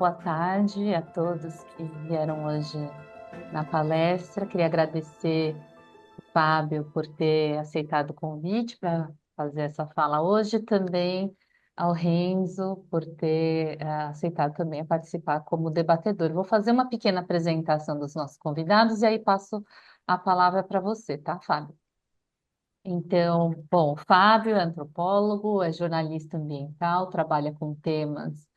boa tarde a todos que vieram hoje na palestra. Queria agradecer o Fábio por ter aceitado o convite para fazer essa fala hoje, também ao Renzo por ter aceitado também participar como debatedor. Vou fazer uma pequena apresentação dos nossos convidados e aí passo a palavra para você, tá, Fábio? Então, bom, o Fábio é antropólogo, é jornalista ambiental, trabalha com temas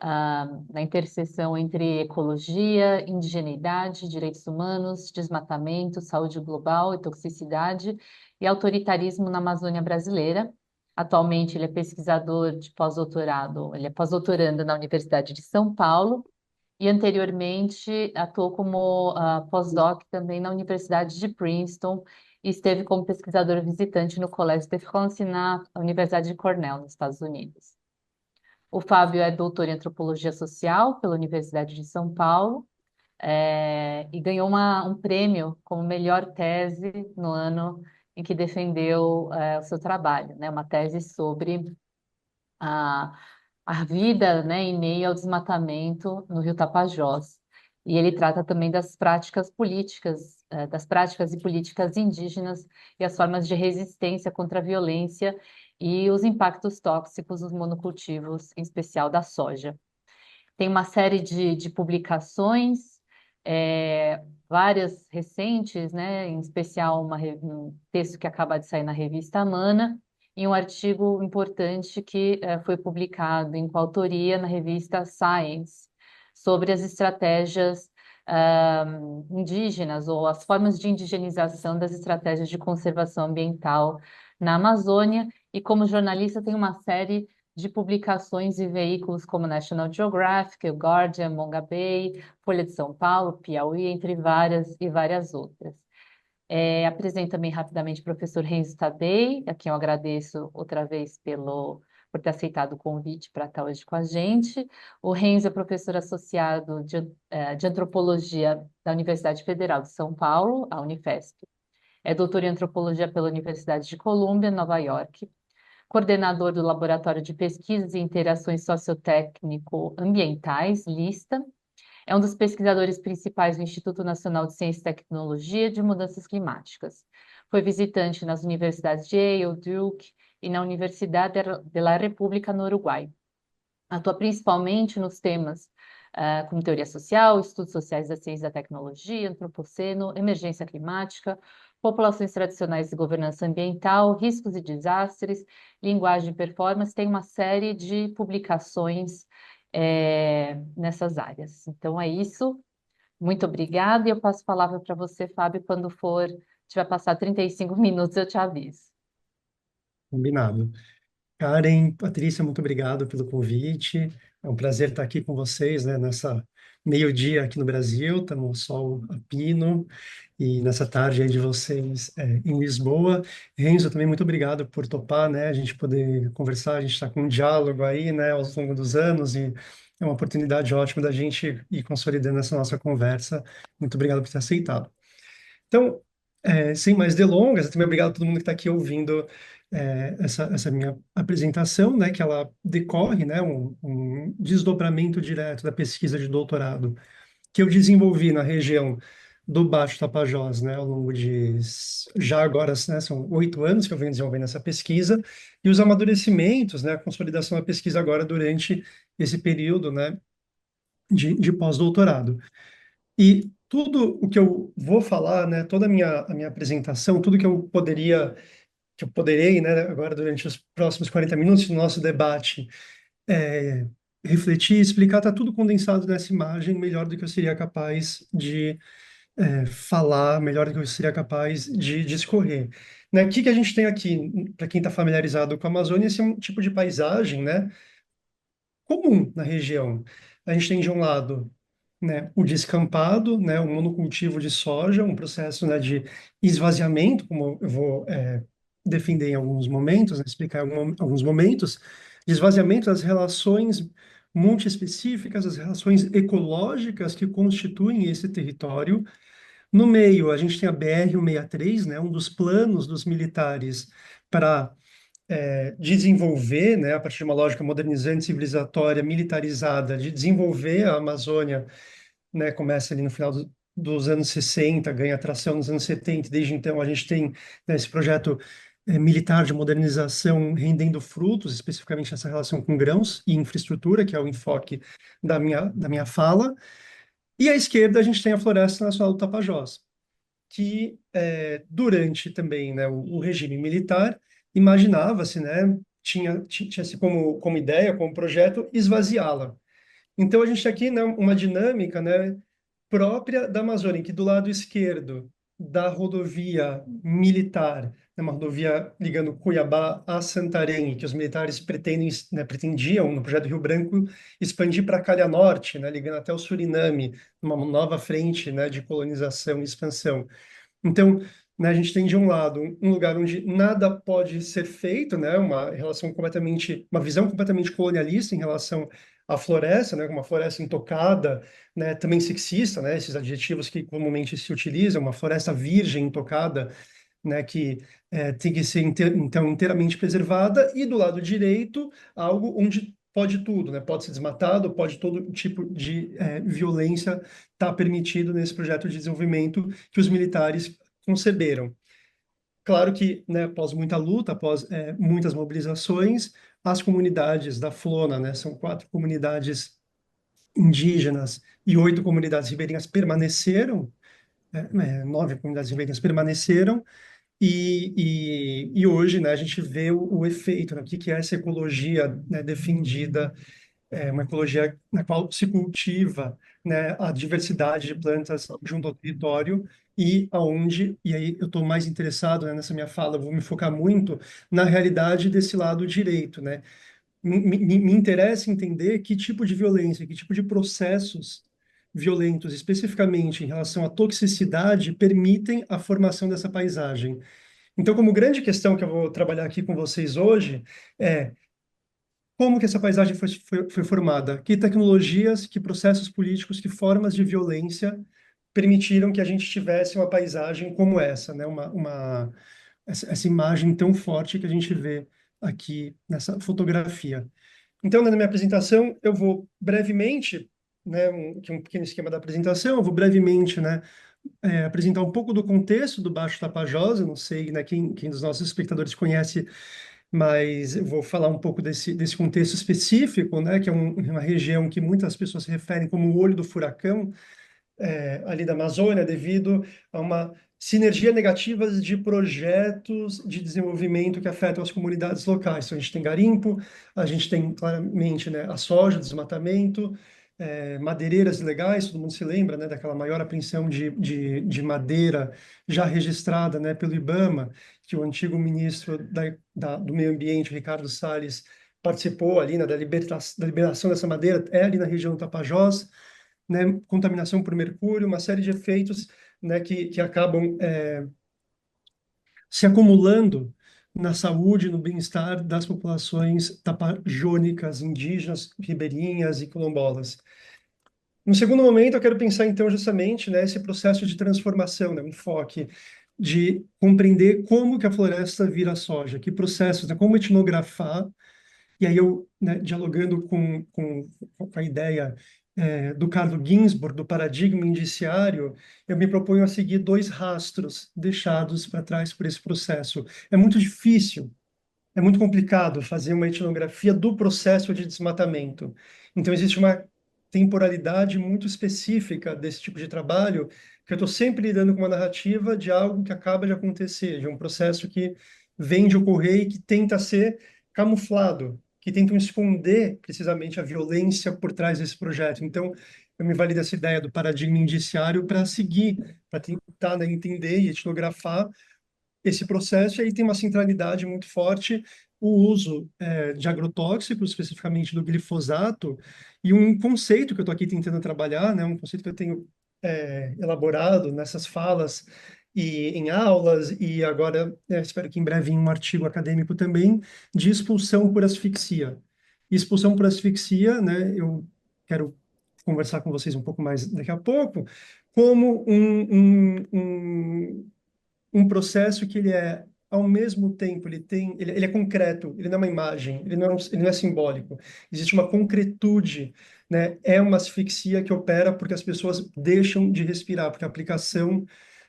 na interseção entre ecologia, indigeneidade, direitos humanos, desmatamento, saúde global e toxicidade e autoritarismo na Amazônia brasileira. Atualmente, ele é pesquisador de pós-doutorado, ele é pós-doutorando na Universidade de São Paulo e anteriormente atuou como pós-doc também na Universidade de Princeton e esteve como pesquisador visitante no Collège de France na Universidade de Cornell, nos Estados Unidos. O Fábio é doutor em antropologia social pela Universidade de São Paulo, e ganhou um prêmio como melhor tese no ano em que defendeu o seu trabalho, né? Uma tese sobre a, a vida, né, em meio ao desmatamento no Rio Tapajós. E ele trata também das práticas políticas, das práticas e políticas indígenas e as formas de resistência contra a violência e os impactos tóxicos dos monocultivos, em especial da soja. Tem uma série de publicações, várias recentes, né, em especial um texto que acaba de sair na revista Amana, e um artigo importante que foi publicado em coautoria na revista Science, sobre as estratégias indígenas ou as formas de indigenização das estratégias de conservação ambiental na Amazônia. E como jornalista, tem uma série de publicações e veículos como National Geographic, o Guardian, Mongabay, Folha de São Paulo, Piauí, entre várias outras. Apresento também rapidamente o professor Renzo Tadei, a quem eu agradeço outra vez por ter aceitado o convite para estar hoje com a gente. O Renzo é professor associado de antropologia da Universidade Federal de São Paulo, a Unifesp. É doutor em antropologia pela Universidade de Colômbia, Nova York, coordenador do Laboratório de Pesquisas e Interações Sociotécnico-Ambientais, LISTA. É um dos pesquisadores principais do Instituto Nacional de Ciência e Tecnologia de Mudanças Climáticas. Foi visitante nas universidades de Yale, Duke e na Universidade de la República no Uruguai. Atua principalmente nos temas como teoria social, estudos sociais da ciência e da tecnologia, antropoceno, emergência climática, populações tradicionais e governança ambiental, riscos e desastres, linguagem e performance. Tem uma série de publicações nessas áreas. Então é isso. Muito obrigada e eu passo a palavra para você, Fábio, quando tiver passar 35 minutos, eu te aviso. Combinado. Karen, Patrícia, muito obrigado pelo convite. É um prazer estar aqui com vocês, né, nessa meio-dia aqui no Brasil, está um sol a pino, e nessa tarde aí de vocês em Lisboa. Renzo, também muito obrigado por topar, né, a gente poder conversar, a gente está com um diálogo aí, né, ao longo dos anos, e é uma oportunidade ótima da gente ir consolidando essa nossa conversa. Muito obrigado por ter aceitado. Então, sem mais delongas, também obrigado a todo mundo que está aqui ouvindo essa minha apresentação, né, que ela decorre, né, um desdobramento direto da pesquisa de doutorado que eu desenvolvi na região do Baixo Tapajós, né, ao longo de, já agora, né, são 8 anos que eu venho desenvolvendo essa pesquisa, e os amadurecimentos, né, a consolidação da pesquisa agora durante esse período, né, de pós-doutorado. E tudo o que eu vou falar, né, toda a minha apresentação, tudo que eu poderei, né, agora durante os próximos 40 minutos do nosso debate, é, refletir, explicar, está tudo condensado nessa imagem, melhor do que eu seria capaz de falar, melhor do que eu seria capaz de discorrer. Né, o que que a gente tem aqui, para quem está familiarizado com a Amazônia, esse é um tipo de paisagem, né, comum na região. A gente tem de um lado, né, o descampado, né, o monocultivo de soja, um processo, né, de esvaziamento, como eu vou defender em alguns momentos, né, explicar em alguns momentos, de esvaziamento das relações multiespecíficas, as relações ecológicas que constituem esse território. No meio, a gente tem a BR-163, né, um dos planos dos militares para desenvolver, né, a partir de uma lógica modernizante, civilizatória, militarizada, de desenvolver a Amazônia, né, começa ali no final dos anos 60, ganha atração nos anos 70, e desde então a gente tem, né, esse projeto militar de modernização rendendo frutos, especificamente essa relação com grãos e infraestrutura, que é o enfoque da minha fala, e à esquerda a gente tem a Floresta Nacional do Tapajós, que durante também, né, o regime militar imaginava-se, né, tinha-se como ideia, como projeto, esvaziá-la. Então a gente tem aqui, né, uma dinâmica, né, própria da Amazônia, em que do lado esquerdo da rodovia militar, né, uma rodovia ligando Cuiabá a Santarém, que os militares pretendiam, no projeto Rio Branco, expandir para a Calha Norte, né, ligando até o Suriname, uma nova frente, né, de colonização e expansão. Então, né, a gente tem de um lado um lugar onde nada pode ser feito, né, uma visão completamente colonialista em relação à floresta, né, uma floresta intocada, né, também sexista, né, esses adjetivos que comumente se utilizam, uma floresta virgem intocada, né, que tem que ser então inteiramente preservada, e do lado direito algo onde pode tudo, né, pode ser desmatado, pode todo tipo de violência estar permitido nesse projeto de desenvolvimento que os militares conceberam. Claro que, né, após muita luta, após muitas mobilizações, as comunidades da Flona, né, são 4 comunidades indígenas e 8 comunidades ribeirinhas permaneceram, 9 comunidades ribeirinhas permaneceram, e hoje, né, a gente vê o efeito, né, o que que é essa ecologia, né, defendida, uma ecologia na qual se cultiva, né, a diversidade de plantas junto ao território, e aí eu estou mais interessado, né, nessa minha fala, vou me focar muito na realidade desse lado direito, né? Me interessa entender que tipo de violência, que tipo de processos violentos, especificamente em relação à toxicidade, permitem a formação dessa paisagem. Então, como grande questão que eu vou trabalhar aqui com vocês hoje, é como que essa paisagem foi formada? Que tecnologias, que processos políticos, que formas de violência permitiram que a gente tivesse uma paisagem como essa, né? Essa imagem tão forte que a gente vê aqui nessa fotografia. Então, né, na minha apresentação, eu vou brevemente, né, um pequeno esquema da apresentação, eu vou brevemente, né, apresentar um pouco do contexto do Baixo Tapajós. Eu não sei, né, quem dos nossos espectadores conhece, mas eu vou falar um pouco desse contexto específico, né, que é uma região que muitas pessoas se referem como o olho do furacão, ali da Amazônia, devido a uma sinergia negativa de projetos de desenvolvimento que afetam as comunidades locais. Então, a gente tem garimpo, a gente tem claramente, né, a soja, desmatamento, madeireiras ilegais. Todo mundo se lembra, né, daquela maior apreensão de madeira já registrada, né, pelo IBAMA, que o antigo ministro do Meio Ambiente, Ricardo Salles, participou ali, né, da liberação dessa madeira, ali na região do Tapajós, né, contaminação por mercúrio, uma série de efeitos, né, que acabam se acumulando na saúde, no bem-estar das populações tapajônicas, indígenas, ribeirinhas e quilombolas. No segundo momento, eu quero pensar, então, justamente, né, esse processo de transformação, né, um enfoque de compreender como que a floresta vira soja, que processos, né, como etnografar. E aí eu, né, dialogando com a ideia do Carlo Ginzburg, do paradigma indiciário, eu me proponho a seguir 2 rastros deixados para trás por esse processo. É muito difícil, é muito complicado fazer uma etnografia do processo de desmatamento. Então, existe uma temporalidade muito específica desse tipo de trabalho, que eu estou sempre lidando com uma narrativa de algo que acaba de acontecer, de um processo que vem de ocorrer e que tenta ser camuflado, que tentam esconder precisamente a violência por trás desse projeto. Então, eu me valido dessa ideia do paradigma indiciário para seguir, para tentar, né, entender e etnografar esse processo. E aí tem uma centralidade muito forte o uso de agrotóxicos, especificamente do glifosato, e um conceito que eu estou aqui tentando trabalhar, né, um conceito que eu tenho elaborado nessas falas e em aulas, e agora espero que em breve em um artigo acadêmico também, de expulsão por asfixia. Expulsão por asfixia, né, eu quero conversar com vocês um pouco mais daqui a pouco, como um processo que ele é ao mesmo tempo ele é concreto, ele não é uma imagem, ele não é simbólico. Existe uma concretude, né? É uma asfixia que opera porque as pessoas deixam de respirar, porque a aplicação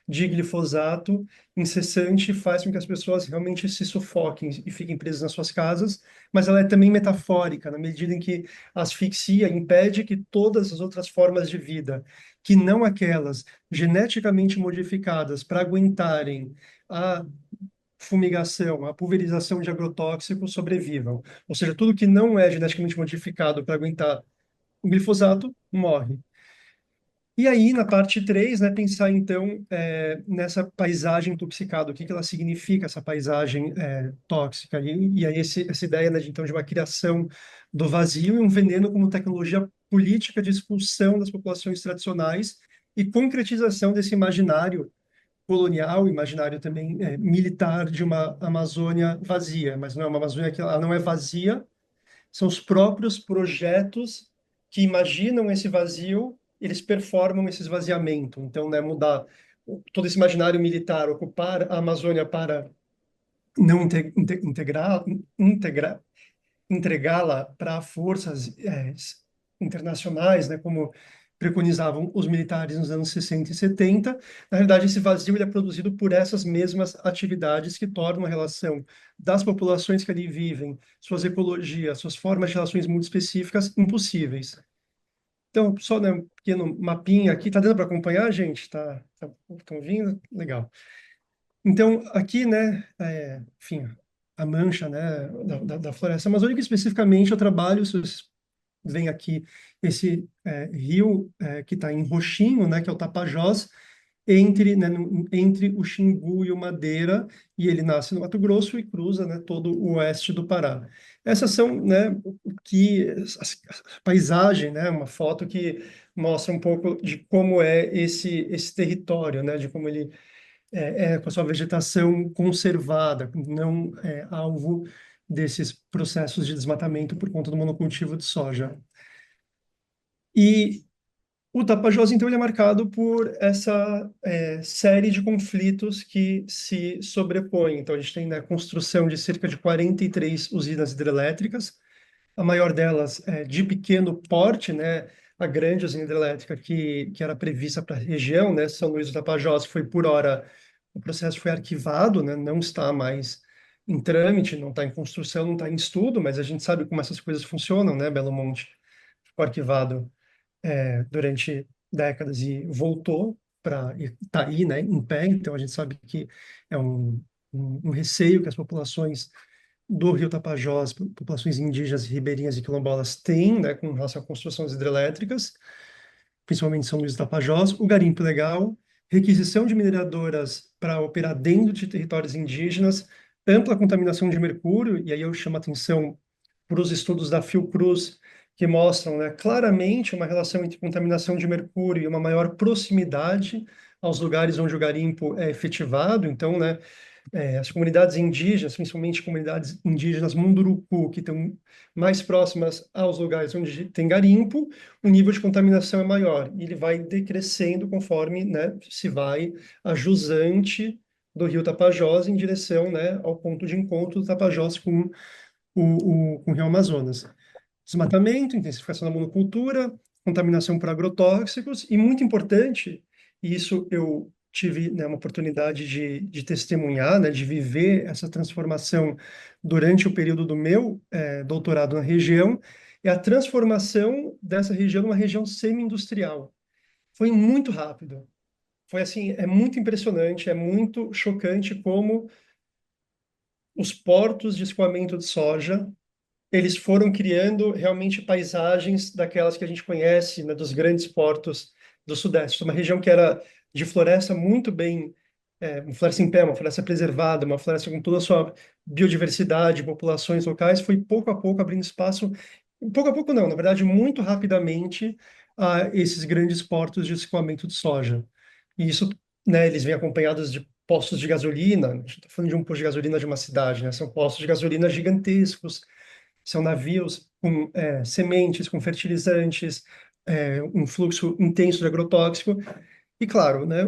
de glifosato incessante faz com que as pessoas realmente se sufoquem e fiquem presas nas suas casas, mas ela é também metafórica, na medida em que a asfixia impede que todas as outras formas de vida, que não aquelas geneticamente modificadas para aguentarem a fumigação, a pulverização de agrotóxicos sobrevivam. Ou seja, tudo que não é geneticamente modificado para aguentar o glifosato morre. E aí, na parte 3, né, pensar então nessa paisagem intoxicada, o que que ela significa, essa paisagem tóxica. E aí essa ideia, né, então, de uma criação do vazio e um veneno como tecnologia política de expulsão das populações tradicionais e concretização desse imaginário colonial, imaginário também militar de uma Amazônia vazia, mas não é uma Amazônia que ela não é vazia, são os próprios projetos que imaginam esse vazio, eles performam esse esvaziamento. Então, né, mudar todo esse imaginário militar, ocupar a Amazônia para não integrar, entregá-la para forças internacionais, né, como preconizavam os militares nos anos 60 e 70. Na realidade, esse vazio ele é produzido por essas mesmas atividades que tornam a relação das populações que ali vivem, suas ecologias, suas formas de relações muito específicas, impossíveis. Então, só né, um pequeno mapinha aqui, tá dando para acompanhar, gente? Estão vindo? Legal. Então, aqui, né, enfim, a mancha, né, da floresta amazônica, especificamente, eu trabalho, se vocês veem aqui, esse rio que está em roxinho, né, que é o Tapajós, entre o Xingu e o Madeira, e ele nasce no Mato Grosso e cruza, né, todo o oeste do Pará. Essas são, né, a paisagem, né, uma foto que mostra um pouco de como é esse território, né, de como ele com a sua vegetação conservada, não alvo desses processos de desmatamento por conta do monocultivo de soja. E o Tapajós, então, ele é marcado por essa série de conflitos que se sobrepõem. Então, a gente tem, né, a construção de cerca de 43 usinas hidrelétricas, a maior delas de pequeno porte, né, a grande usina hidrelétrica que era prevista para a região, né, São Luís do Tapajós, foi por hora, o processo foi arquivado, né, não está mais em trâmite, não está em construção, não está em estudo, mas a gente sabe como essas coisas funcionam, né, Belo Monte ficou arquivado durante décadas e voltou para estar aí, né, em pé. Então a gente sabe que é um receio que as populações do Rio Tapajós, populações indígenas, ribeirinhas e quilombolas têm, né, com relação a construções hidrelétricas, principalmente São Luís do Tapajós, o garimpo ilegal, requisição de mineradoras para operar dentro de territórios indígenas, ampla contaminação de mercúrio, e aí eu chamo a atenção para os estudos da Fiocruz, que mostram, né, claramente uma relação entre contaminação de mercúrio e uma maior proximidade aos lugares onde o garimpo é efetivado. Então, né, as comunidades indígenas, principalmente comunidades indígenas Munduruku, que estão mais próximas aos lugares onde tem garimpo, o nível de contaminação é maior. E ele vai decrescendo conforme, né, se vai a jusante do rio Tapajós em direção, né, ao ponto de encontro do Tapajós com com o rio Amazonas. Desmatamento, intensificação da monocultura, contaminação por agrotóxicos e, muito importante, e isso eu tive, né, uma oportunidade de testemunhar, né, de viver essa transformação durante o período do meu doutorado na região, é a transformação dessa região numa região semi-industrial. Foi muito rápido. Foi assim, é muito impressionante, é muito chocante como os portos de escoamento de soja eles foram criando realmente paisagens daquelas que a gente conhece, né, dos grandes portos do Sudeste. Uma região que era de floresta muito bem, uma floresta em pé, uma floresta preservada, uma floresta com toda a sua biodiversidade, populações locais, foi pouco a pouco abrindo espaço, pouco a pouco não, na verdade, muito rapidamente, a esses grandes portos de escoamento de soja. E isso, né, eles vêm acompanhados de postos de gasolina, a gente está falando de um posto de gasolina de uma cidade, né, são postos de gasolina gigantescos, são navios com sementes, com fertilizantes, um fluxo intenso de agrotóxico. E, claro, né,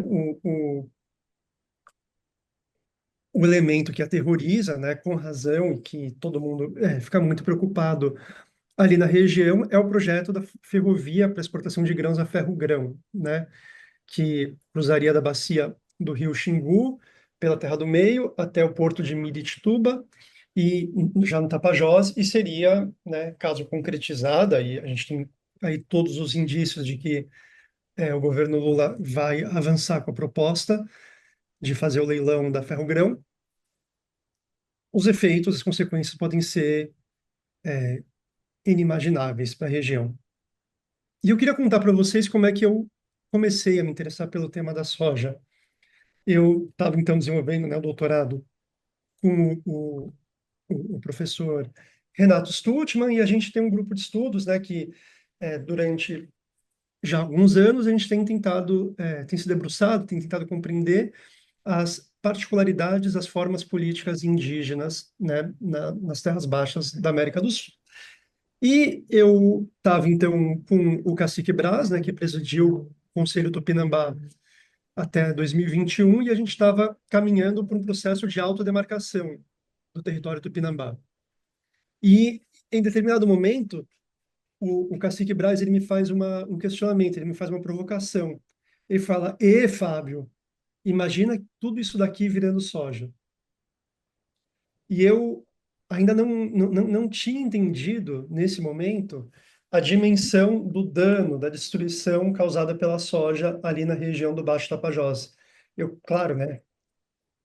o elemento que aterroriza, né, com razão, e que todo mundo fica muito preocupado ali na região, é o projeto da ferrovia para exportação de grãos a ferro-grão, né, que cruzaria da bacia do rio Xingu, pela Terra do Meio, até o porto de Miritituba, e já no Tapajós, e seria, né, caso concretizada, e a gente tem aí todos os indícios de que o governo Lula vai avançar com a proposta de fazer o leilão da ferro-grão, os efeitos, as consequências podem ser inimagináveis para a região. E eu queria contar para vocês como é que eu comecei a me interessar pelo tema da soja. Eu estava, então, desenvolvendo, né, o doutorado com o professor Renato Stutman, e a gente tem um grupo de estudos, né, que durante já alguns anos a gente tem tentado, tem se debruçado, tem tentado compreender as particularidades das formas políticas indígenas, né, nas terras baixas da América do Sul. E eu estava, então, com o cacique Braz, né, que presidiu o Conselho Tupinambá até 2021, e a gente estava caminhando para um processo de autodemarcação do território Tupinambá. E, em determinado momento, o cacique Braz ele me faz um questionamento, ele me faz uma provocação. Ele fala: Fábio, imagina tudo isso daqui virando soja. E eu ainda não tinha entendido, nesse momento, a dimensão do dano, da destruição causada pela soja ali na região do Baixo Tapajós. Eu, claro, né,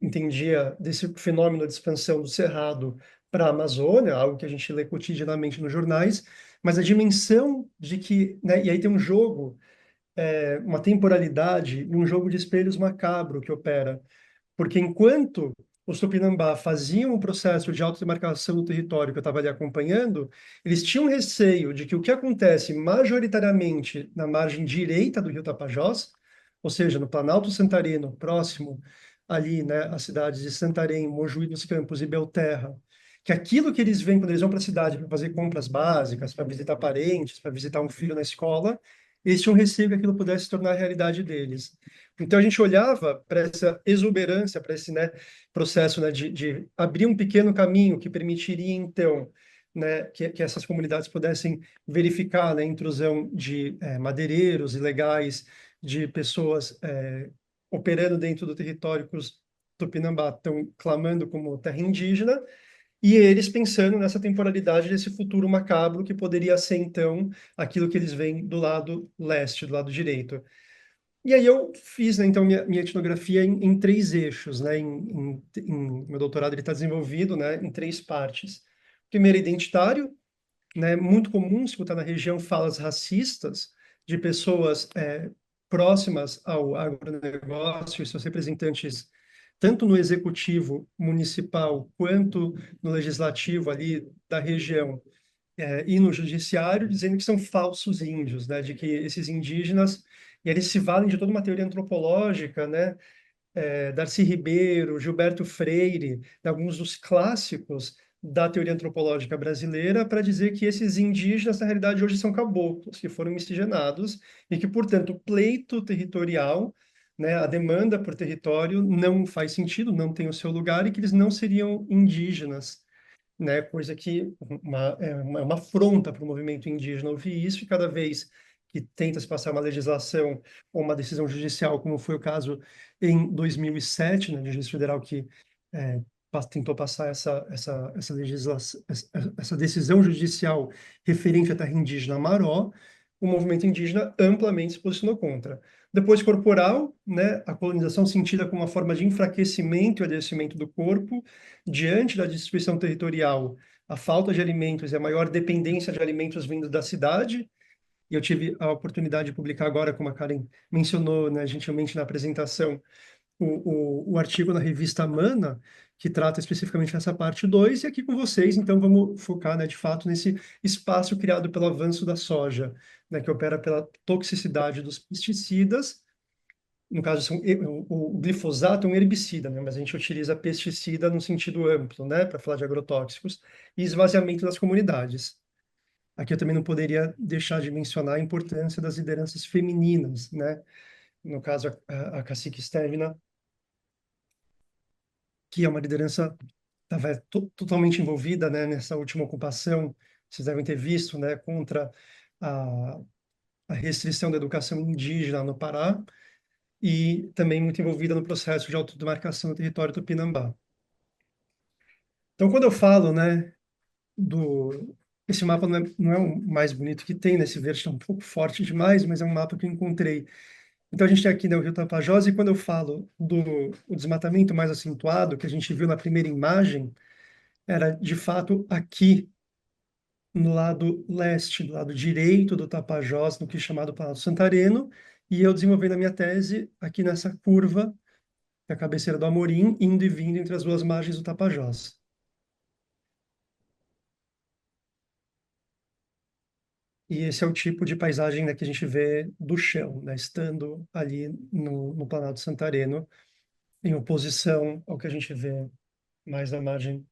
entendia desse fenômeno de expansão do Cerrado para a Amazônia, algo que a gente lê cotidianamente nos jornais, mas a dimensão de que, né, e aí tem um jogo, uma temporalidade e um jogo de espelhos macabro que opera. Porque enquanto os Tupinambá faziam o processo de autodemarcação do território que eu estava ali acompanhando, eles tinham receio de que o que acontece majoritariamente na margem direita do rio Tapajós, ou seja, no Planalto Santareno, próximo ali, né, às cidades de Santarém, Mojuí dos Campos e Belterra, que aquilo que eles veem quando eles vão para a cidade para fazer compras básicas, para visitar parentes, para visitar um filho na escola, eles tinham receio que aquilo pudesse se tornar a realidade deles. Então a gente olhava para essa exuberância, para esse, né, processo, né, de abrir um pequeno caminho que permitiria então, né, que essas comunidades pudessem verificar, né, a intrusão de madeireiros ilegais, de pessoas operando dentro do território que os Tupinambá estão clamando como terra indígena, e eles pensando nessa temporalidade desse futuro macabro que poderia ser então aquilo que eles veem do lado leste, do lado direito. E aí eu fiz, né, então, minha etnografia em três eixos, né? Meu doutorado ele está desenvolvido, né, em três partes. Primeiro, identitário, né? Muito comum escutar na região falas racistas de pessoas próximas ao agronegócio e seus representantes, tanto no executivo municipal quanto no legislativo ali da região, e no judiciário, dizendo que são falsos índios, né, de que esses indígenas, e eles se valem de toda uma teoria antropológica, né, Darcy Ribeiro, Gilberto Freire, alguns dos clássicos da teoria antropológica brasileira, para dizer que esses indígenas, na realidade, hoje são caboclos, que foram miscigenados, e que, portanto, o pleito territorial, né, a demanda por território não faz sentido, não tem o seu lugar, e que eles não seriam indígenas, né? Coisa que uma afronta para o movimento indígena ouvir isso, e cada vez que tenta se passar uma legislação ou uma decisão judicial, como foi o caso em 2007, né, de juiz federal que tentou passar essa legislação, essa decisão judicial referente à terra indígena Maró, o movimento indígena amplamente se posicionou contra. Depois, corporal, né, a colonização sentida como uma forma de enfraquecimento e adoecimento do corpo, diante da destruição territorial, a falta de alimentos e a maior dependência de alimentos vindo da cidade. E eu tive a oportunidade de publicar agora, como a Karen mencionou, né, gentilmente na apresentação, o artigo na revista Mana, que trata especificamente dessa parte 2 e aqui com vocês, então vamos focar, né, de fato, nesse espaço criado pelo avanço da soja, né, que opera pela toxicidade dos pesticidas. No caso, o glifosato é um herbicida, né? Mas a gente utiliza pesticida no sentido amplo, né? Para falar de agrotóxicos, e esvaziamento das comunidades. Aqui eu também não poderia deixar de mencionar a importância das lideranças femininas, né? No caso, a cacique Stevina que é uma liderança estava totalmente envolvida, né, nessa última ocupação, vocês devem ter visto, né, contra a, a restrição da educação indígena no Pará, e também muito envolvida no processo de autodemarcação do território tupinambá. Então, quando eu falo, né, do esse mapa não é o mais bonito que tem, né? Esse verde está um pouco forte demais, mas é um mapa que eu encontrei. Então, a gente tem aqui, né, o Rio Tapajós, e quando eu falo do o desmatamento mais acentuado, que a gente viu na primeira imagem, era, de fato, aqui no lado leste, do lado direito do Tapajós, no que é chamado Planalto Santareno, e eu desenvolvi na minha tese aqui nessa curva, que é a cabeceira do Amorim, indo e vindo entre as duas margens do Tapajós. E esse é o tipo de paisagem, né, que a gente vê do chão, né, estando ali no Planalto Santareno, em oposição ao que a gente vê mais na margem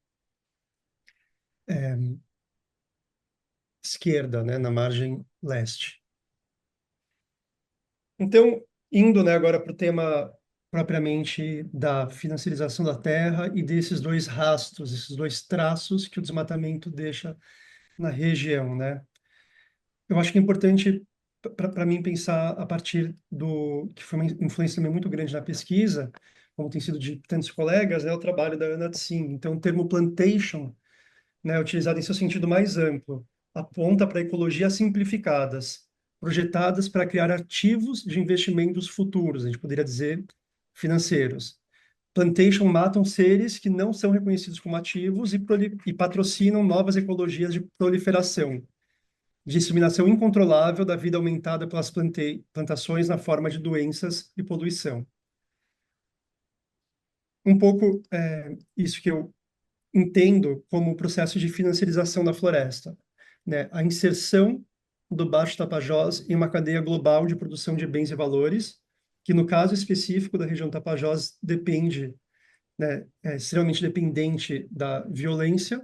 esquerda, né, na margem leste. Então, indo, né, agora para o tema propriamente da financiarização da terra e desses dois rastros, esses dois traços que o desmatamento deixa na região, né? Eu acho que é importante para mim pensar a partir do que foi uma influência também muito grande na pesquisa, como tem sido de tantos colegas, é o trabalho da Ana Tsing. Então, o termo plantation, né, utilizado em seu sentido mais amplo, aponta para ecologias simplificadas, projetadas para criar ativos de investimentos futuros, a gente poderia dizer financeiros. Plantation matam seres que não são reconhecidos como ativos e patrocinam novas ecologias de proliferação, disseminação incontrolável da vida aumentada pelas plantações na forma de doenças e poluição. Um pouco isso que eu entendo como o processo de financiarização da floresta, né? A inserção do Baixo Tapajós em uma cadeia global de produção de bens e valores, que no caso específico da região Tapajós depende, né, é extremamente dependente da violência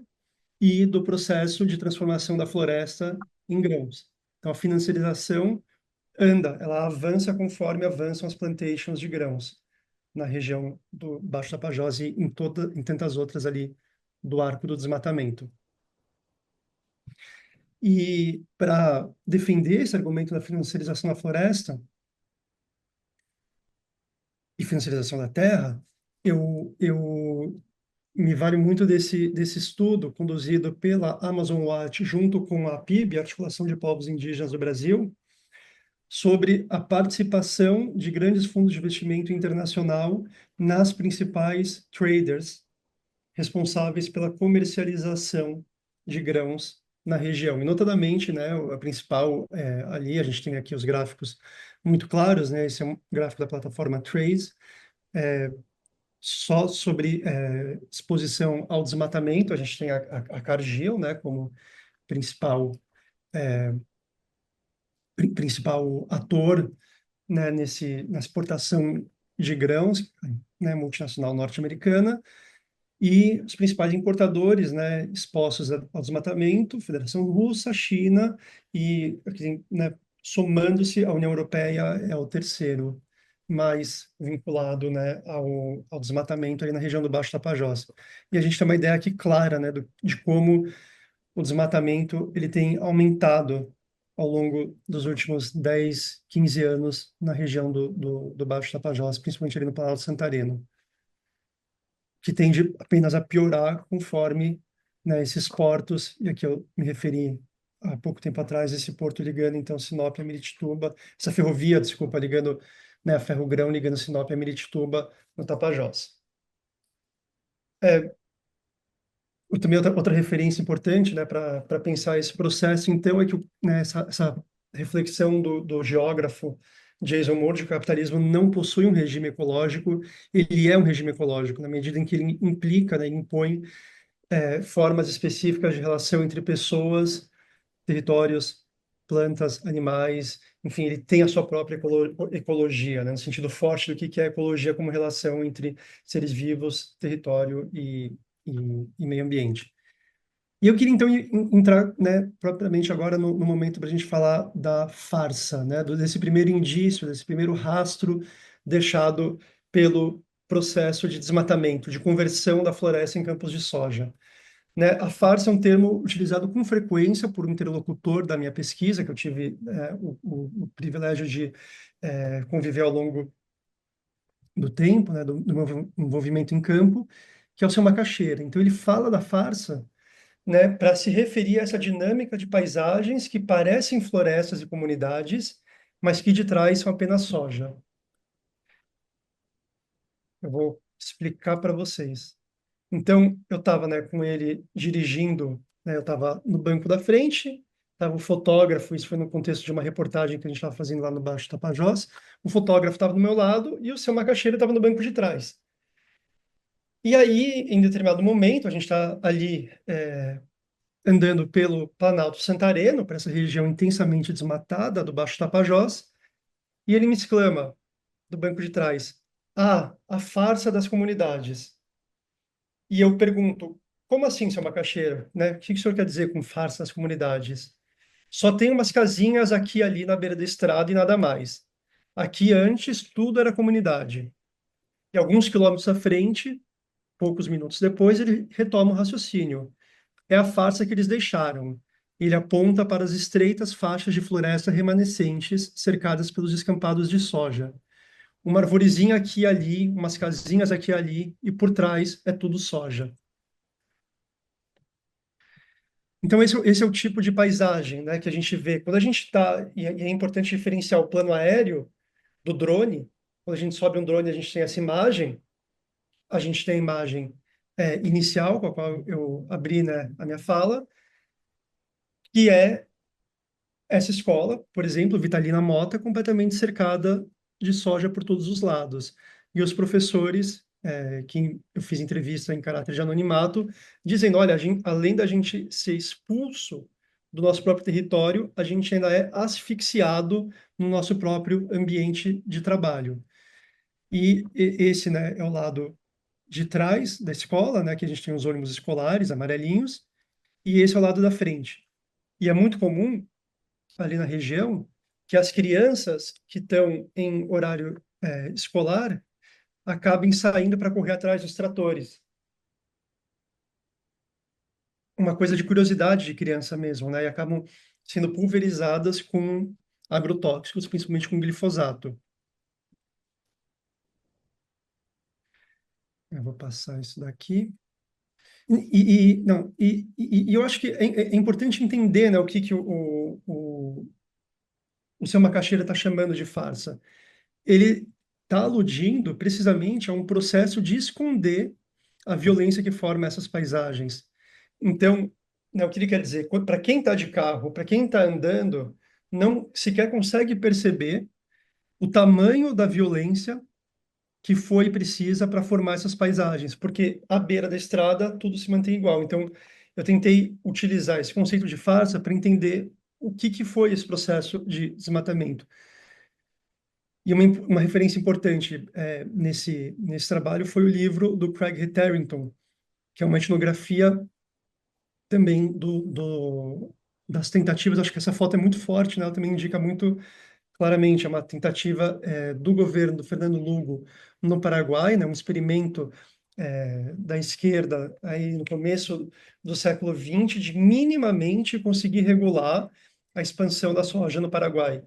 e do processo de transformação da floresta em grãos. Então, a financiarização ela avança conforme avançam as plantations de grãos na região do Baixo Tapajós e em tantas outras ali do arco do desmatamento. E para defender esse argumento da financiarização da floresta e financiarização da terra, eu me vale muito desse estudo conduzido pela Amazon Watch junto com a PIB, Articulação de Povos Indígenas do Brasil, sobre a participação de grandes fundos de investimento internacional nas principais traders responsáveis pela comercialização de grãos na região. E, notadamente, né, a principal ali, a gente tem aqui os gráficos muito claros, né, esse é um gráfico da plataforma Trace, só sobre exposição ao desmatamento, a gente tem a Cargill, né, como principal, principal ator, né, na exportação de grãos, né, multinacional norte-americana, e os principais importadores, né, expostos ao desmatamento, Federação Russa, China e, aqui, né, somando-se, a União Europeia é o terceiro mais vinculado, né, ao desmatamento aí na região do Baixo Tapajós. E a gente tem uma ideia aqui clara, né, de como o desmatamento ele tem aumentado ao longo dos últimos 10, 15 anos na região do Baixo Tapajós, principalmente ali no Planalto Santareno, que tende apenas a piorar conforme, né, esses portos, e aqui eu me referi há pouco tempo atrás, esse porto ligando, então, Sinop a Miritituba, essa ferrovia, desculpa, ligando, né, a Ferrogrão ligando Sinop a Miritituba, no Tapajós. É, também outra referência importante, né, para pensar esse processo, então, é que né, essa reflexão do geógrafo Jason Moore de que o capitalismo não possui um regime ecológico, ele é um regime ecológico, na medida em que ele implica, né, impõe formas específicas de relação entre pessoas, territórios, plantas, animais, enfim, ele tem a sua própria ecologia, né, no sentido forte do que é ecologia como relação entre seres vivos, território e meio ambiente. E eu queria, então, entrar, né, propriamente agora no momento para a gente falar da farsa, né, desse primeiro indício, desse primeiro rastro deixado pelo processo de desmatamento, de conversão da floresta em campos de soja. Né? A farsa é um termo utilizado com frequência por um interlocutor da minha pesquisa, que eu tive o privilégio de conviver ao longo do tempo, né, do meu envolvimento em campo, que é o seu Macaxeira. Então, ele fala da farsa, né, para se referir a essa dinâmica de paisagens que parecem florestas e comunidades, mas que de trás são apenas soja. Eu vou explicar para vocês. Então, eu estava, né, com ele dirigindo, né, eu estava no banco da frente, estava o fotógrafo, isso foi no contexto de uma reportagem que a gente estava fazendo lá no Baixo Tapajós, o fotógrafo estava do meu lado e o seu Macaxeira estava no banco de trás. E aí, em determinado momento, a gente está ali andando pelo Planalto Santareno, para essa região intensamente desmatada do Baixo Tapajós, e ele me exclama, do banco de trás, ah, a farsa das comunidades. E eu pergunto, como assim, seu Macaxeira? Né? O que o senhor quer dizer com farsa das comunidades? Só tem umas casinhas aqui e ali na beira da estrada e nada mais. Aqui antes tudo era comunidade. E alguns quilômetros à frente, poucos minutos depois, ele retoma o raciocínio. É a farsa que eles deixaram. Ele aponta para as estreitas faixas de floresta remanescentes, cercadas pelos descampados de soja. Uma arvorezinha aqui e ali, umas casinhas aqui e ali, e por trás é tudo soja. Então, esse é o tipo de paisagem, né, que a gente vê. Quando a gente está, e é importante diferenciar o plano aéreo do drone, quando a gente sobe um drone, a gente tem essa imagem, a gente tem a imagem inicial, com a qual eu abri, né, a minha fala, que é essa escola, por exemplo, Vitalina Mota, completamente cercada de soja por todos os lados. E os professores, que eu fiz entrevista em caráter de anonimato, dizendo, olha, além da gente ser expulso do nosso próprio território, a gente ainda é asfixiado no nosso próprio ambiente de trabalho. E esse, né, é o lado de trás da escola, né, que a gente tem os ônibus escolares amarelinhos, e esse é o lado da frente. E é muito comum ali na região que as crianças que estão em horário escolar acabem saindo para correr atrás dos tratores. Uma coisa de curiosidade de criança mesmo, né? E acabam sendo pulverizadas com agrotóxicos, principalmente com glifosato. Eu vou passar isso daqui. Não, e eu acho que é importante entender, né, o que, que o seu Macaxeira está chamando de farsa. Ele está aludindo precisamente a um processo de esconder a violência que forma essas paisagens. Então, né, o que ele quer dizer? Para quem está de carro, para quem está andando, não sequer consegue perceber o tamanho da violência que foi precisa para formar essas paisagens, porque à beira da estrada tudo se mantém igual. Então, eu tentei utilizar esse conceito de farsa para entender o que, que foi esse processo de desmatamento. E uma referência importante nesse trabalho foi o livro do Craig Hetherington, que é uma etnografia também das tentativas. Acho que essa foto é muito forte, né? Ela também indica muito claramente, é uma tentativa do governo do Fernando Lugo no Paraguai, né? Um experimento da esquerda aí no começo do século XX de minimamente conseguir regular a expansão da soja no Paraguai.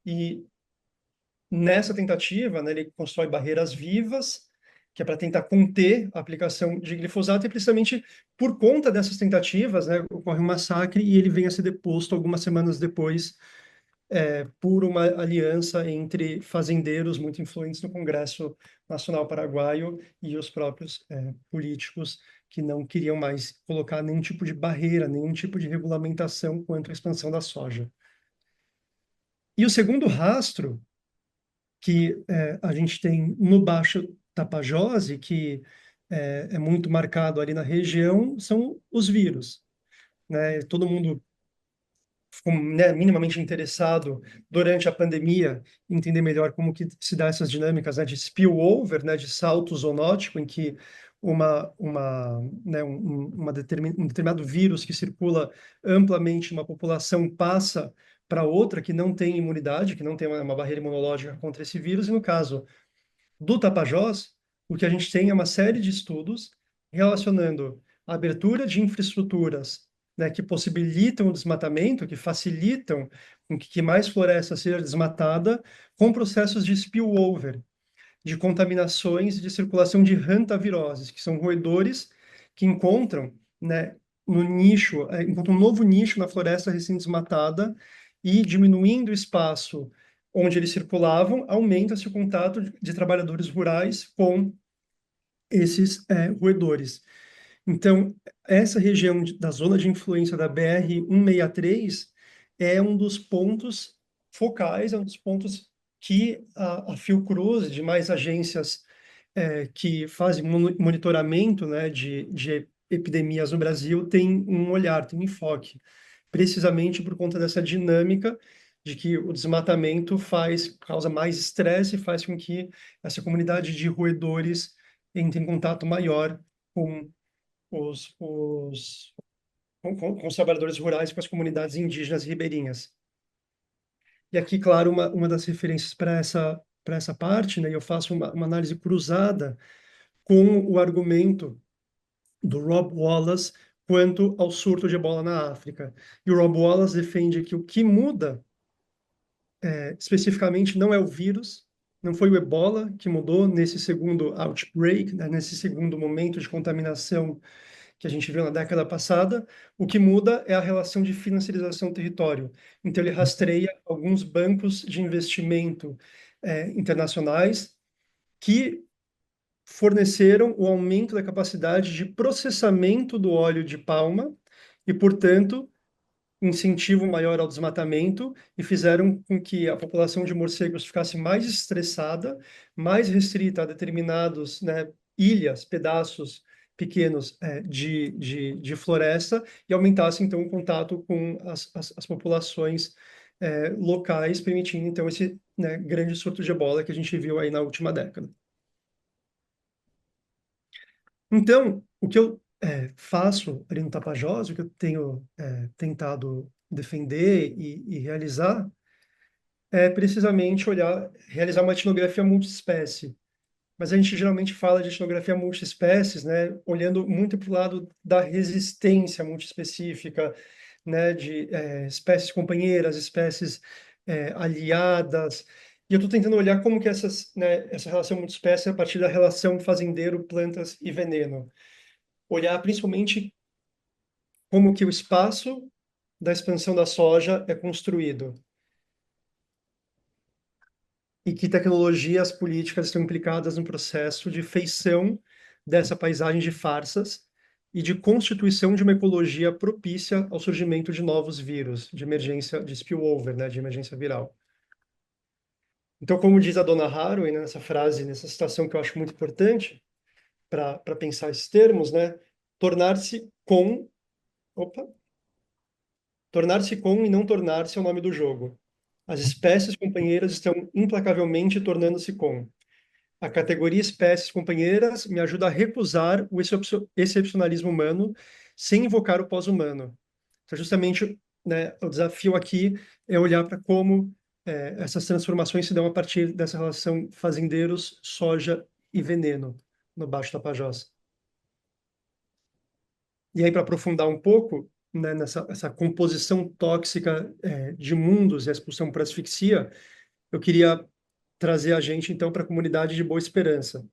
E nessa tentativa, né, ele constrói barreiras vivas, que é para tentar conter a aplicação de glifosato, e precisamente por conta dessas tentativas, né, ocorre um massacre e ele vem a ser deposto algumas semanas depois por uma aliança entre fazendeiros muito influentes no Congresso Nacional Paraguaio e os próprios políticos que não queriam mais colocar nenhum tipo de barreira, nenhum tipo de regulamentação quanto à expansão da soja. E o segundo rastro que a gente tem no Baixo Tapajós, e que é muito marcado ali na região, são os vírus. Né? Todo mundo ficou, né, minimamente interessado durante a pandemia em entender melhor como que se dá essas dinâmicas, né, de spillover, né, de salto zoonótico, em que né, um determinado vírus que circula amplamente uma população passa para outra que não tem imunidade, que não tem uma barreira imunológica contra esse vírus, e no caso do Tapajós, o que a gente tem é uma série de estudos relacionando a abertura de infraestruturas, né, que possibilitam o desmatamento, que facilitam com que mais floresta seja desmatada, com processos de spillover, de contaminações e de circulação de hantaviroses, que são roedores que encontram, né, no nicho, encontram um novo nicho na floresta recém-desmatada e diminuindo o espaço onde eles circulavam, aumenta-se o contato de trabalhadores rurais com esses roedores. Então, essa região da zona de influência da BR-163 é um dos pontos focais, é um dos pontos que a Fiocruz, de mais agências que fazem monitoramento, né, de epidemias no Brasil, tem um olhar, tem um enfoque, precisamente por conta dessa dinâmica de que o desmatamento causa mais estresse e faz com que essa comunidade de roedores entre em contato maior com com os trabalhadores rurais, com as comunidades indígenas e ribeirinhas. E aqui, claro, uma das referências para essa parte, né, eu faço uma análise cruzada com o argumento do Rob Wallace quanto ao surto de ebola na África. E o Rob Wallace defende que o que muda especificamente não é o vírus, não foi o ebola que mudou nesse segundo outbreak, né, nesse segundo momento de contaminação que a gente viu na década passada, o que muda é a relação de financiarização do território. Então, ele rastreia alguns bancos de investimento internacionais que forneceram o aumento da capacidade de processamento do óleo de palma e, portanto, incentivo maior ao desmatamento e fizeram com que a população de morcegos ficasse mais estressada, mais restrita a determinados, né, ilhas, pedaços pequenos de floresta e aumentasse, então, o contato com as populações locais, permitindo, então, esse, né, grande surto de ebola que a gente viu aí na última década. Então, o que eu faço ali no Tapajós, o que eu tenho tentado defender e realizar, é precisamente realizar uma etnografia multiespécie. Mas a gente geralmente fala de etnografia multiespécies, né, olhando muito para o lado da resistência multiespecífica, né, de espécies companheiras, espécies aliadas. E eu estou tentando olhar como que essa relação multiespécie é a partir da relação fazendeiro, plantas e veneno, olhar principalmente como que o espaço da expansão da soja é construído e que tecnologias políticas estão implicadas no processo de feição dessa paisagem de farsas e de constituição de uma ecologia propícia ao surgimento de novos vírus, de emergência, de spillover, né, de emergência viral. Então, como diz a dona Haraway, né, nessa frase, nessa citação que eu acho muito importante para pensar esses termos, né, tornar-se com, opa, tornar-se com e não tornar-se é o nome do jogo. As espécies companheiras estão implacavelmente tornando-se com. A categoria espécies companheiras me ajuda a recusar o excepcionalismo humano sem invocar o pós-humano. Então, justamente, né, o desafio aqui é olhar para como essas transformações se dão a partir dessa relação fazendeiros, soja e veneno no Baixo Tapajós. E aí, para aprofundar um pouco, né, nessa essa composição tóxica de mundos e a expulsão por asfixia, eu queria trazer a gente, então, para a comunidade de Boa Esperança.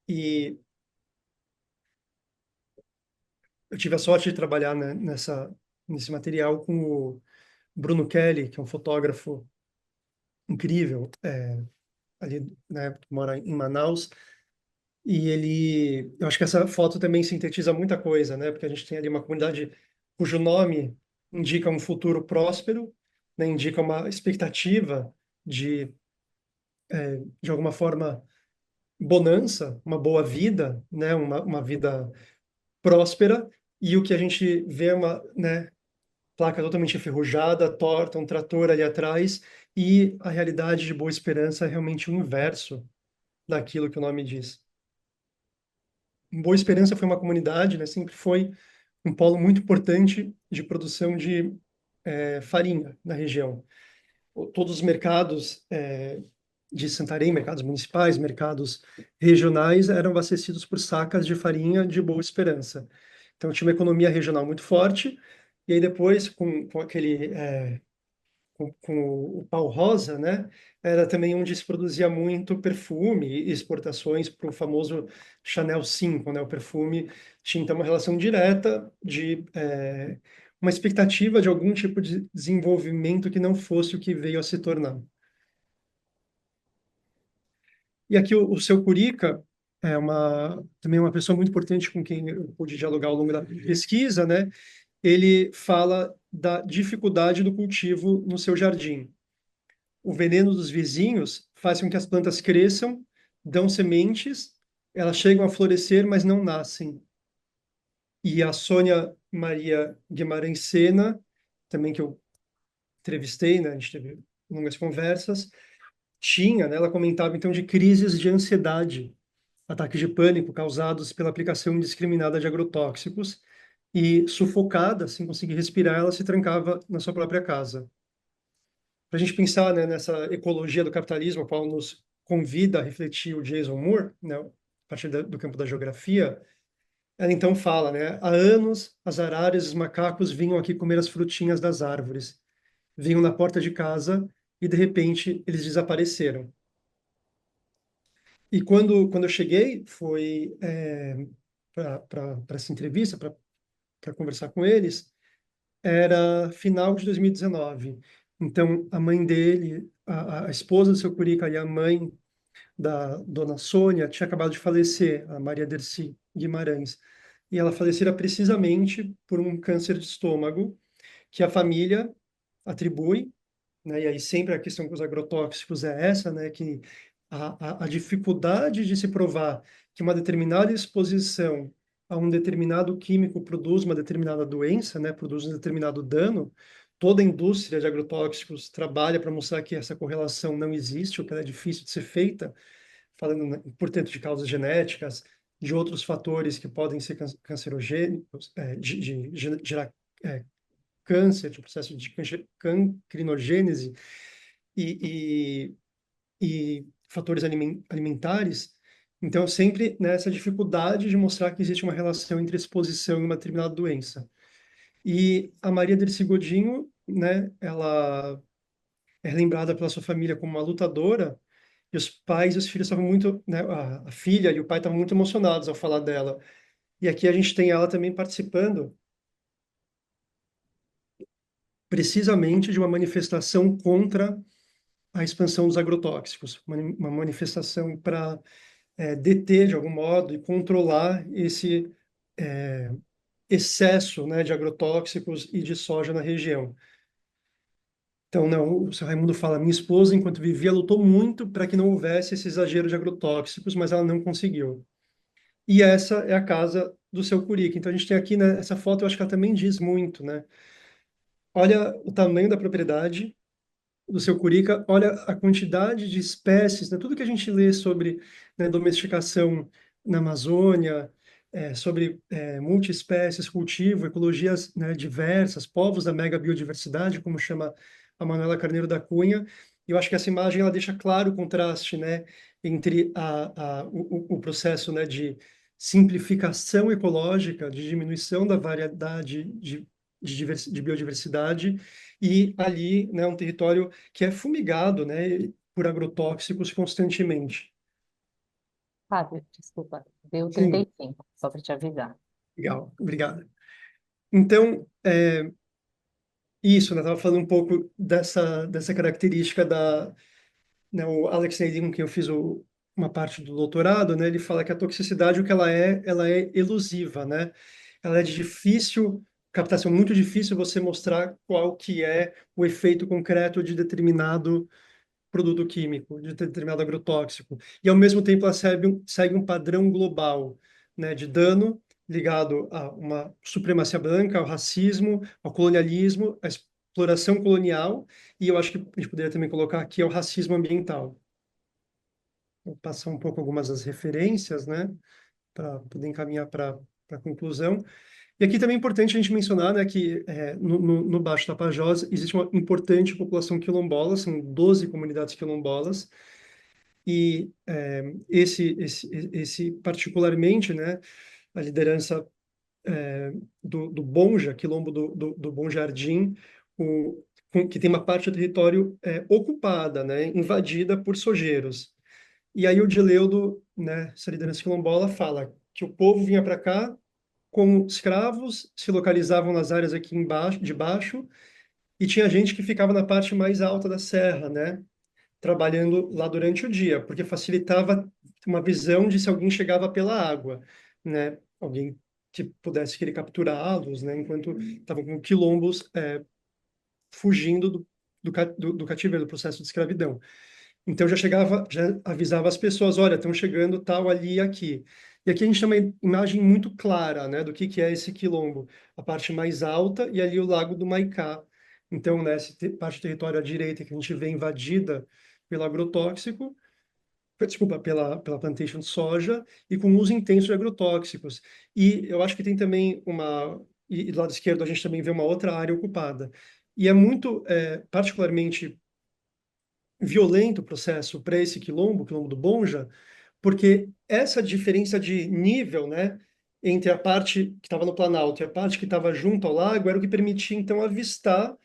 E eu tive a sorte de trabalhar, né, nesse material com o Bruno Kelly, que é um fotógrafo incrível, ali, né, que mora em Manaus. Eu acho que essa foto também sintetiza muita coisa, né? Porque a gente tem ali uma comunidade cujo nome indica um futuro próspero, né? Indica uma expectativa de, de alguma forma, bonança, uma boa vida, né? Uma vida próspera. E o que a gente vê é uma, né, placa totalmente enferrujada, torta, um trator ali atrás, e a realidade de Boa Esperança é realmente o inverso daquilo que o nome diz. Boa Esperança foi uma comunidade, né, sempre foi um polo muito importante de produção de farinha na região. Todos os mercados de Santarém, mercados municipais, mercados regionais, eram abastecidos por sacas de farinha de Boa Esperança. Então, tinha uma economia regional muito forte, e aí depois, com aquele com o pau rosa, né? Era também onde se produzia muito perfume e exportações para o famoso Chanel 5, né? O perfume tinha então uma relação direta de uma expectativa de algum tipo de desenvolvimento que não fosse o que veio a se tornar. E aqui o seu Curica é também uma pessoa muito importante com quem eu pude dialogar ao longo da pesquisa, né? Ele fala da dificuldade do cultivo no seu jardim. O veneno dos vizinhos faz com que as plantas cresçam, dão sementes, elas chegam a florescer, mas não nascem. E a Sônia Maria Guimarães Sena, também que eu entrevistei, né, a gente teve longas conversas, né, ela comentava então de crises de ansiedade, ataques de pânico causados pela aplicação indiscriminada de agrotóxicos, e sufocada, sem conseguir respirar, ela se trancava na sua própria casa. Para a gente pensar, né, nessa ecologia do capitalismo, a qual nos convida a refletir o Jason Moore, né, a partir do campo da geografia, ela então fala, né, há anos as araras e os macacos vinham aqui comer as frutinhas das árvores, vinham na porta de casa e de repente eles desapareceram. E quando eu cheguei, foi para essa entrevista, para conversar com eles, era final de 2019. Então, a mãe dele, a esposa do seu Curica e a mãe da dona Sônia tinha acabado de falecer, a Maria Dercy Guimarães. E ela falecera precisamente por um câncer de estômago que a família atribui, né? E aí sempre a questão com os agrotóxicos é essa, né? Que a dificuldade de se provar que uma determinada exposição a um determinado químico produz uma determinada doença, né? Produz um determinado dano. Toda a indústria de agrotóxicos trabalha para mostrar que essa correlação não existe, ou que ela é difícil de ser feita, falando, né, portanto, de causas genéticas, de outros fatores que podem ser cancerogênicos, de gerar câncer, de processo de cancrinogênese e, e fatores alimentares. Então, sempre nessa dificuldade de mostrar que existe uma relação entre exposição e uma determinada doença. E a Maria Dercy Godinho, né, ela é lembrada pela sua família como uma lutadora, e os pais e os filhos estavam muito, né, a filha e o pai estavam muito emocionados ao falar dela. E aqui a gente tem ela também participando precisamente de uma manifestação contra a expansão dos agrotóxicos, uma manifestação para deter, de algum modo, e controlar esse excesso, né, de agrotóxicos e de soja na região. Então, não, o seu Raimundo fala, minha esposa, enquanto vivia, lutou muito para que não houvesse esse exagero de agrotóxicos, mas ela não conseguiu. E essa é a casa do seu Curica. Então, a gente tem aqui, né, essa foto, eu acho que ela também diz muito, né? Olha o tamanho da propriedade, do seu Curica, olha a quantidade de espécies, né? Tudo que a gente lê sobre, né, domesticação na Amazônia, sobre multiespécies, cultivo, ecologias, né, diversas, povos da mega biodiversidade, como chama a Manuela Carneiro da Cunha. Eu acho que essa imagem ela deixa claro o contraste, né, entre o processo, né, de simplificação ecológica, de diminuição da variedade de biodiversidade e ali, né, um território que é fumigado, né, por agrotóxicos constantemente. Fábio, desculpa, deu Sim, 35, só para te avisar. legal, obrigado. Então, isso, né, estava falando um pouco dessa característica né, o Alex Neilin, com quem eu fiz uma parte do doutorado, né, ele fala que a toxicidade, o que ela é elusiva, né? Ela é de difícil captação, muito difícil você mostrar qual que é o efeito concreto de determinado produto químico, de determinado agrotóxico. E, ao mesmo tempo, ela segue um padrão global, né, de dano ligado a uma supremacia branca, ao racismo, ao colonialismo, à exploração colonial, e eu acho que a gente poderia também colocar aqui o racismo ambiental. Vou passar um pouco algumas das referências, né, para poder encaminhar para a conclusão. E aqui também é importante a gente mencionar, né, que no Baixo Tapajós existe uma importante população quilombola, são 12 comunidades quilombolas, e esse particularmente, né, a liderança do Bonja, quilombo do Bom Jardim, que tem uma parte do território ocupada, né, invadida por sojeiros. E aí o Dileudo, né, essa liderança quilombola, fala que o povo vinha para cá como escravos, se localizavam nas áreas aqui embaixo, de baixo, e tinha gente que ficava na parte mais alta da serra, né, trabalhando lá durante o dia, porque facilitava uma visão de se alguém chegava pela água, né, alguém que pudesse querer capturá-los, né, enquanto estavam com quilombos fugindo do cativeiro, do processo de escravidão. Então já chegava, já avisava as pessoas, olha, estão chegando tal ali e aqui. E aqui a gente tem uma imagem muito clara, né, do que é esse quilombo, a parte mais alta e ali o Lago do Maicá. Então, né, essa parte do território à direita que a gente vê invadida pelo agrotóxico, desculpa, pela plantation de soja e com uso intenso de agrotóxicos. E eu acho que tem também e do lado esquerdo a gente também vê uma outra área ocupada. E é muito, particularmente violento o processo para esse quilombo, o quilombo do Bonja, porque essa diferença de nível, né, entre a parte que estava no Planalto e a parte que estava junto ao lago era o que permitia, então, avistar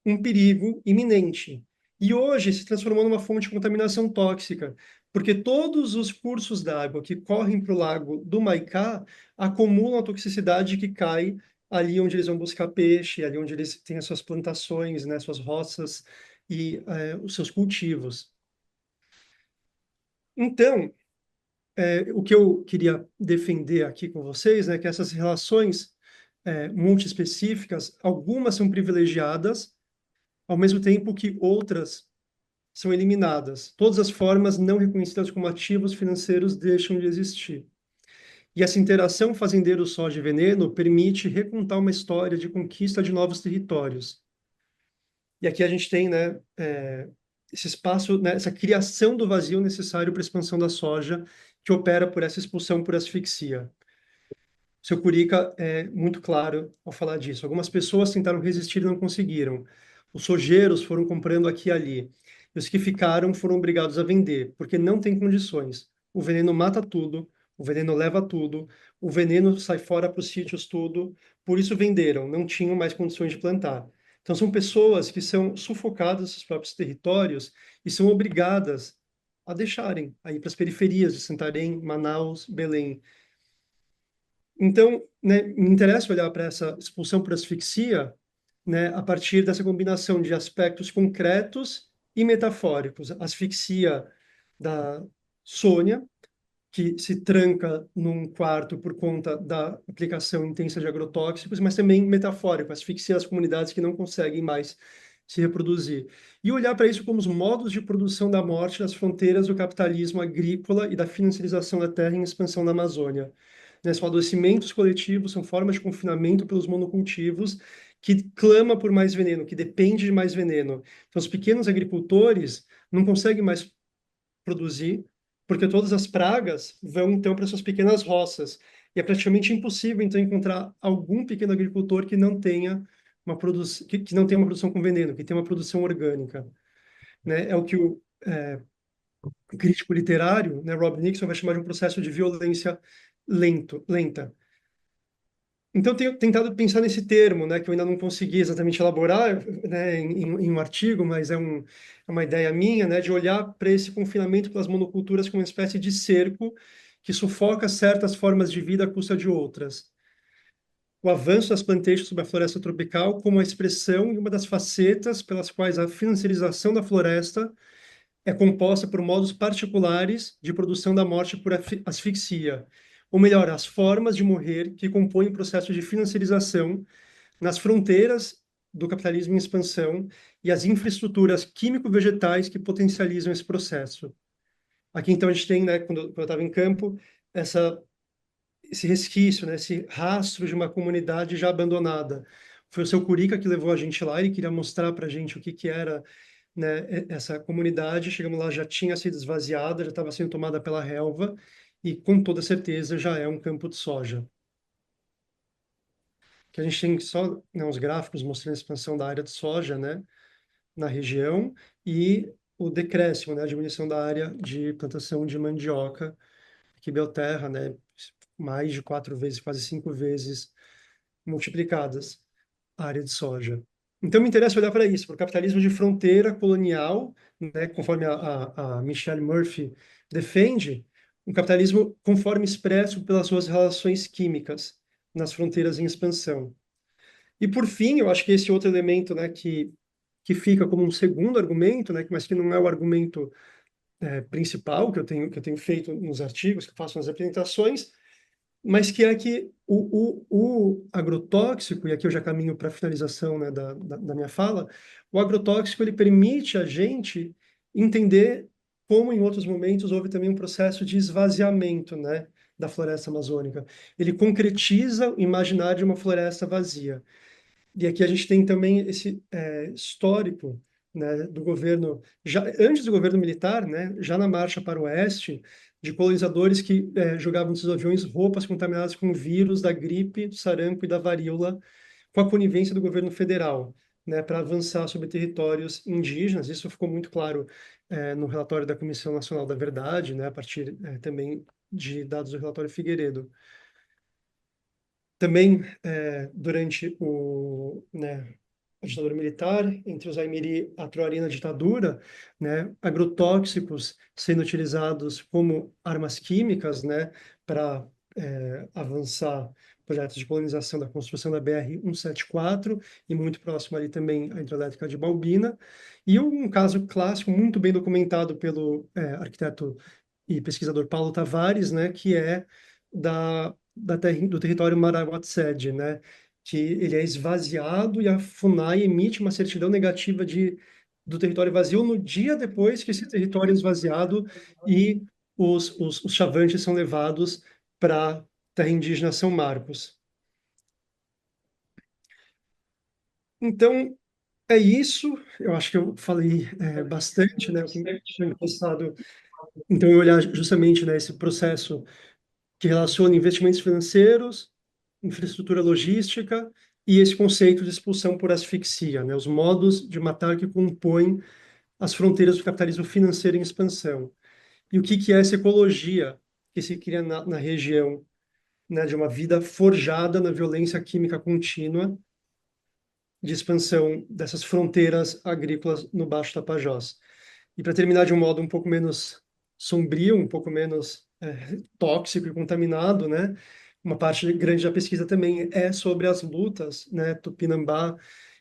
um perigo iminente. E hoje se transformou numa fonte de contaminação tóxica, porque todos os cursos d'água que correm para o lago do Maicá acumulam a toxicidade que cai ali onde eles vão buscar peixe, ali onde eles têm as suas plantações, né, suas roças e os seus cultivos. Então, o que eu queria defender aqui com vocês, né, que essas relações multiespecíficas, algumas são privilegiadas, ao mesmo tempo que outras são eliminadas. Todas as formas não reconhecidas como ativos financeiros deixam de existir. E essa interação fazendeiro-soja e veneno permite recontar uma história de conquista de novos territórios. E aqui a gente tem, né, esse espaço, né, essa criação do vazio necessário para a expansão da soja, que opera por essa expulsão por asfixia. Seu Curica é muito claro ao falar disso. Algumas pessoas tentaram resistir e não conseguiram. Os sojeiros foram comprando aqui e ali. E os que ficaram foram obrigados a vender, porque não tem condições. O veneno mata tudo, o veneno leva tudo, o veneno sai fora para os sítios tudo. Por isso venderam, não tinham mais condições de plantar. Então são pessoas que são sufocadas nos seus próprios territórios e são obrigadas a deixarem, a ir para as periferias de Santarém, Manaus, Belém. Então, né, me interessa olhar para essa expulsão por asfixia, né, a partir dessa combinação de aspectos concretos e metafóricos. A asfixia da Sônia, que se tranca num quarto por conta da aplicação intensa de agrotóxicos, mas também metafórico, asfixia das comunidades que não conseguem mais se reproduzir. E olhar para isso como os modos de produção da morte nas fronteiras do capitalismo agrícola e da financiarização da terra em expansão na Amazônia. Né, são adoecimentos coletivos, são formas de confinamento pelos monocultivos que clama por mais veneno, que depende de mais veneno. Então, os pequenos agricultores não conseguem mais produzir, porque todas as pragas vão então para suas pequenas roças. E é praticamente impossível então encontrar algum pequeno agricultor que não tenha uma produção que não tenha uma produção com veneno, que tenha uma produção orgânica, né? É o que o crítico literário, né, Rob Nixon vai chamar de um processo de violência lenta. Então, eu tenho tentado pensar nesse termo, né, que eu ainda não consegui exatamente elaborar, né, em um artigo, mas é uma ideia minha, né, de olhar para esse confinamento pelas monoculturas como uma espécie de cerco que sufoca certas formas de vida à custa de outras. O avanço das plantations sobre a floresta tropical como a expressão e uma das facetas pelas quais a financiarização da floresta é composta por modos particulares de produção da morte por asfixia, ou melhor, as formas de morrer que compõem o processo de financiarização nas fronteiras do capitalismo em expansão e as infraestruturas químico-vegetais que potencializam esse processo. Aqui, então, a gente tem, né, quando eu estava em campo, esse resquício, né, esse rastro de uma comunidade já abandonada. Foi o seu Curica que levou a gente lá, ele queria mostrar para a gente o que era, né, essa comunidade. Chegamos lá, já tinha sido esvaziada, já estava sendo tomada pela relva, e com toda certeza já é um campo de soja. Que a gente tem só, né, uns gráficos mostrando a expansão da área de soja, né, na região, e o decréscimo, né, a diminuição da área de plantação de mandioca, que Belterra, né, mais de 4 vezes, quase 5 vezes multiplicadas a área de soja. Então, me interessa olhar para isso, para o capitalismo de fronteira colonial, né, conforme a Michelle Murphy defende, um capitalismo conforme expresso pelas suas relações químicas nas fronteiras em expansão. E, por fim, eu acho que esse outro elemento, né, que fica como um segundo argumento, né, mas que não é o argumento principal que eu tenho feito nos artigos, que eu faço nas apresentações, mas que é que o agrotóxico, e aqui eu já caminho para a finalização, né, da minha fala, o agrotóxico ele permite a gente entender como em outros momentos houve também um processo de esvaziamento, né, da floresta amazônica. Ele concretiza o imaginário de uma floresta vazia. E aqui a gente tem também esse histórico, né, do governo, já antes do governo militar, né, já na marcha para o oeste, de colonizadores que jogavam nos seus aviões roupas contaminadas com vírus da gripe, do sarampo e da varíola, com a conivência do governo federal, né, para avançar sobre territórios indígenas. Isso ficou muito claro no relatório da Comissão Nacional da Verdade, né, a partir também de dados do relatório Figueiredo. Também, durante né, a ditadura militar, entre os Aimiri e a Troari na ditadura, né, agrotóxicos sendo utilizados como armas químicas, né, para avançar projetos de colonização da construção da BR-174 e muito próximo ali também a hidrelétrica de Balbina. E um caso clássico, muito bem documentado pelo arquiteto e pesquisador Paulo Tavares, né, que é do território Maraguatsed, né, que ele é esvaziado e a FUNAI emite uma certidão negativa do território vazio no dia depois que esse território é esvaziado e os chavantes são levados para a terra indígena São Marcos. Então, é isso. Eu acho que eu falei bastante, né, o que tinha interessado. Então, eu olhar justamente, né, esse processo que relaciona investimentos financeiros, infraestrutura logística e esse conceito de expulsão por asfixia, né, os modos de matar que compõem as fronteiras do capitalismo financeiro em expansão. E o que é essa ecologia que se cria na região, né, de uma vida forjada na violência química contínua de expansão dessas fronteiras agrícolas no Baixo Tapajós. E para terminar de um modo um pouco menos sombrio, um pouco menos tóxico e contaminado, né? Uma parte grande da pesquisa também é sobre as lutas, né, Tupinambá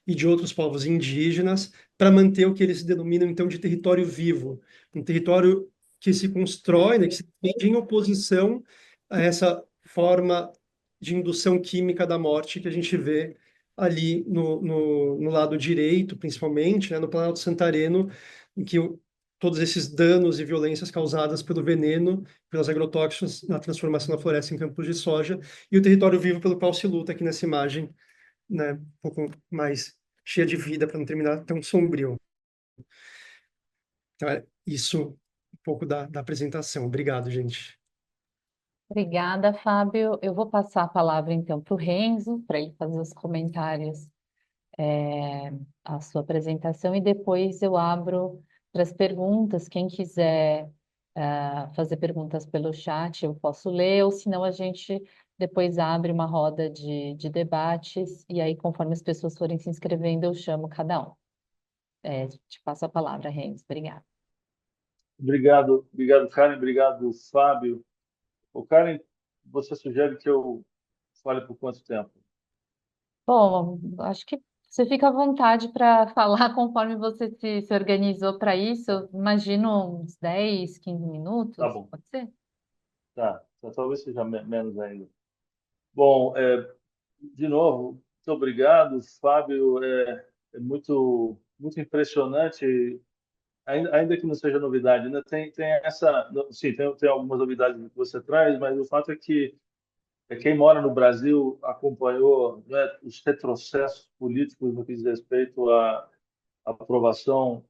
e de outros povos indígenas para manter o que eles denominam então de território vivo, um território que se constrói, né, que se defende em oposição a essa forma de indução química da morte que a gente vê ali no lado direito, principalmente, né, no Planalto Santareno, em que todos esses danos e violências causadas pelo veneno, pelos agrotóxicos na transformação da floresta em campos de soja, e o território vivo pelo qual se luta aqui nessa imagem, né, um pouco mais cheia de vida, para não terminar tão sombrio. Então, é isso um pouco da apresentação. Obrigado, gente. Obrigada, Fábio. Eu vou passar a palavra então para o Renzo, para ele fazer os comentários à sua apresentação, e depois eu abro para as perguntas. Quem quiser fazer perguntas pelo chat, eu posso ler, ou senão a gente depois abre uma roda de debates, e aí, conforme as pessoas forem se inscrevendo, eu chamo cada um. Te passo a palavra, Renzo. Obrigada. Obrigado, obrigado, Karen, obrigado, Fábio. O Karen, você sugere que eu fale por quanto tempo? Bom, acho que você fica à vontade para falar conforme você se organizou para isso. Eu imagino uns 10, 15 Tá minutos, bom, pode ser? tá. Talvez seja menos ainda. Bom, de novo, muito obrigado, Fábio. É muito, muito impressionante, ainda que não seja novidade, né? Tem essa, sim, tem algumas novidades que você traz, mas o fato é que quem mora no Brasil acompanhou, né, os retrocessos políticos no que diz respeito à aprovação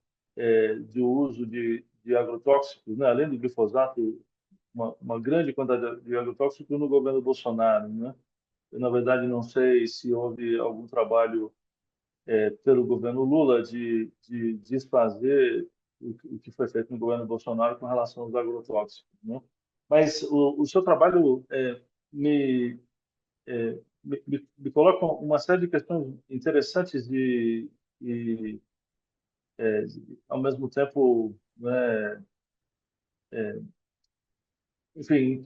de uso de agrotóxicos, né? Além do glifosato, uma grande quantidade de agrotóxicos no governo Bolsonaro, né? Eu, na verdade, não sei se houve algum trabalho pelo governo Lula de desfazer o que foi feito no governo Bolsonaro com relação aos agrotóxicos, né? Mas o seu trabalho me, me coloca uma série de questões interessantes e ao mesmo tempo, né, enfim,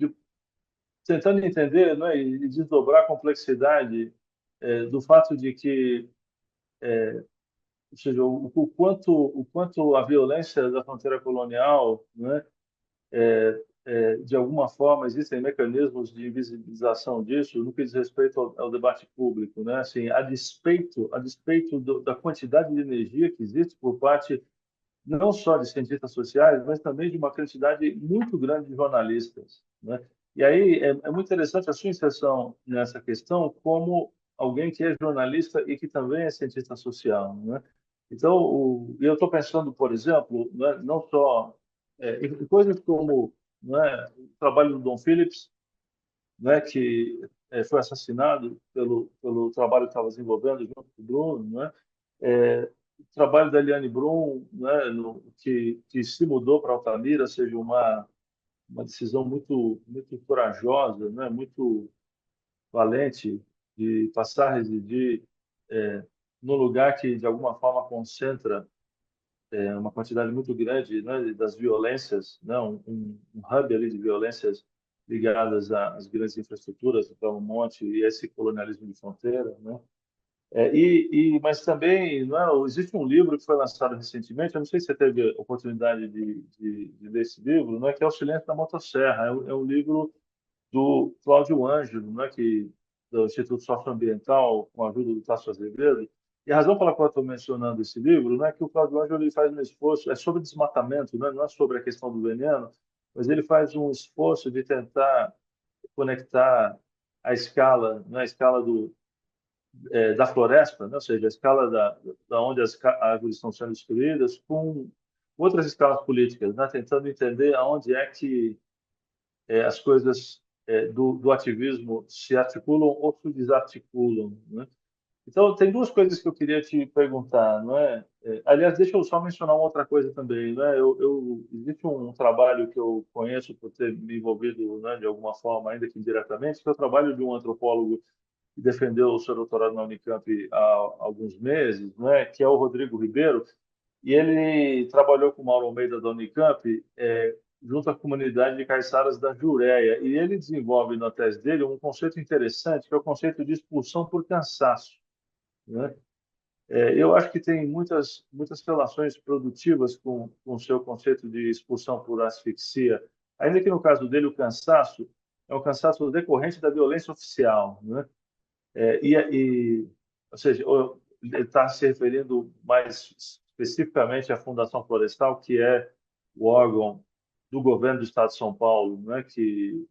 tentando entender, né, e desdobrar a complexidade do fato de que, ou seja, o quanto a violência da fronteira colonial, né, de alguma forma existem mecanismos de invisibilização disso no que diz respeito ao debate público, né? Assim, a despeito da quantidade de energia que existe por parte não só de cientistas sociais, mas também de uma quantidade muito grande de jornalistas, né? E aí é muito interessante a sua inserção nessa questão como alguém que é jornalista e que também é cientista social, né? Então, eu estou pensando, por exemplo, né, não só em coisas como, né, o trabalho do Dom Phillips, né, que foi assassinado pelo trabalho que estava desenvolvendo junto com o Bruno, né? O trabalho da Eliane Brum, né, que se mudou para Altamira, seja uma decisão muito corajosa, né, muito valente de passar a residir é, num lugar que de alguma forma concentra uma quantidade muito grande, né, das violências, né, um hub ali de violências ligadas às grandes infraestruturas, então um monte e esse colonialismo de fronteira, né? Mas também, não é, existe um livro que foi lançado recentemente, eu não sei se você teve a oportunidade de ler esse livro, né, que é O Silêncio da Motosserra. É um livro do Cláudio Ângelo, né, do Instituto Socioambiental, com a ajuda do Tasso Azevedo. E a razão pela qual eu estou mencionando esse livro, né, é que o Cláudio Ângelo ele faz um esforço, é sobre desmatamento, né, não é sobre a questão do veneno, mas ele faz um esforço de tentar conectar a escala, né, a escala da floresta, né? Ou seja, a escala da onde as árvores estão sendo destruídas, com outras escalas políticas, né? Tentando entender aonde é que as coisas do ativismo se articulam ou se desarticulam, né? Então, tem duas coisas que eu queria te perguntar, não é? Aliás, deixa eu só mencionar uma outra coisa também, né? Existe um trabalho que eu conheço por ter me envolvido, né, de alguma forma, ainda que indiretamente, que é o trabalho de um antropólogo que defendeu o seu doutorado na Unicamp há alguns meses, né, que é o Rodrigo Ribeiro, e ele trabalhou com o Mauro Almeida da Unicamp, junto à comunidade de caiçaras da Jureia, e ele desenvolve na tese dele um conceito interessante, que é o conceito de expulsão por cansaço, né? Eu acho que tem muitas relações produtivas com o seu conceito de expulsão por asfixia, ainda que no caso dele o cansaço é um cansaço decorrente da violência oficial, né? Ou seja, ele está se referindo mais especificamente à Fundação Florestal, que é o órgão do governo do Estado de São Paulo, né, que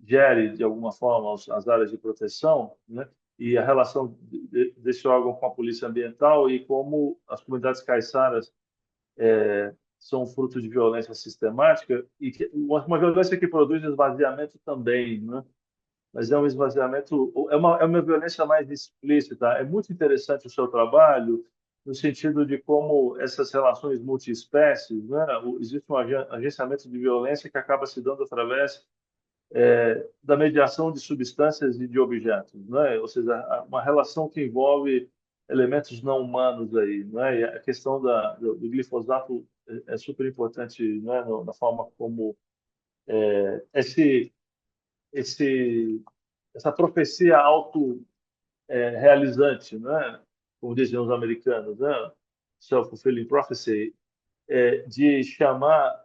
gere, de alguma forma, as áreas de proteção, né, e a relação desse órgão com a Polícia Ambiental e como as comunidades caiçaras são fruto de violência sistemática e uma violência que produz esvaziamento também, né? Mas é um esvaziamento, é uma violência mais explícita. É muito interessante o seu trabalho, no sentido de como essas relações multiespécies, né, existe um agenciamento de violência que acaba se dando através da mediação de substâncias e de objetos, né? Ou seja, uma relação que envolve elementos não humanos aí, né? E a questão do glifosato é super importante, né, na forma como esse esse essa profecia auto-realizante, né? Como dizem os americanos, né? Self-fulfilling prophecy, de chamar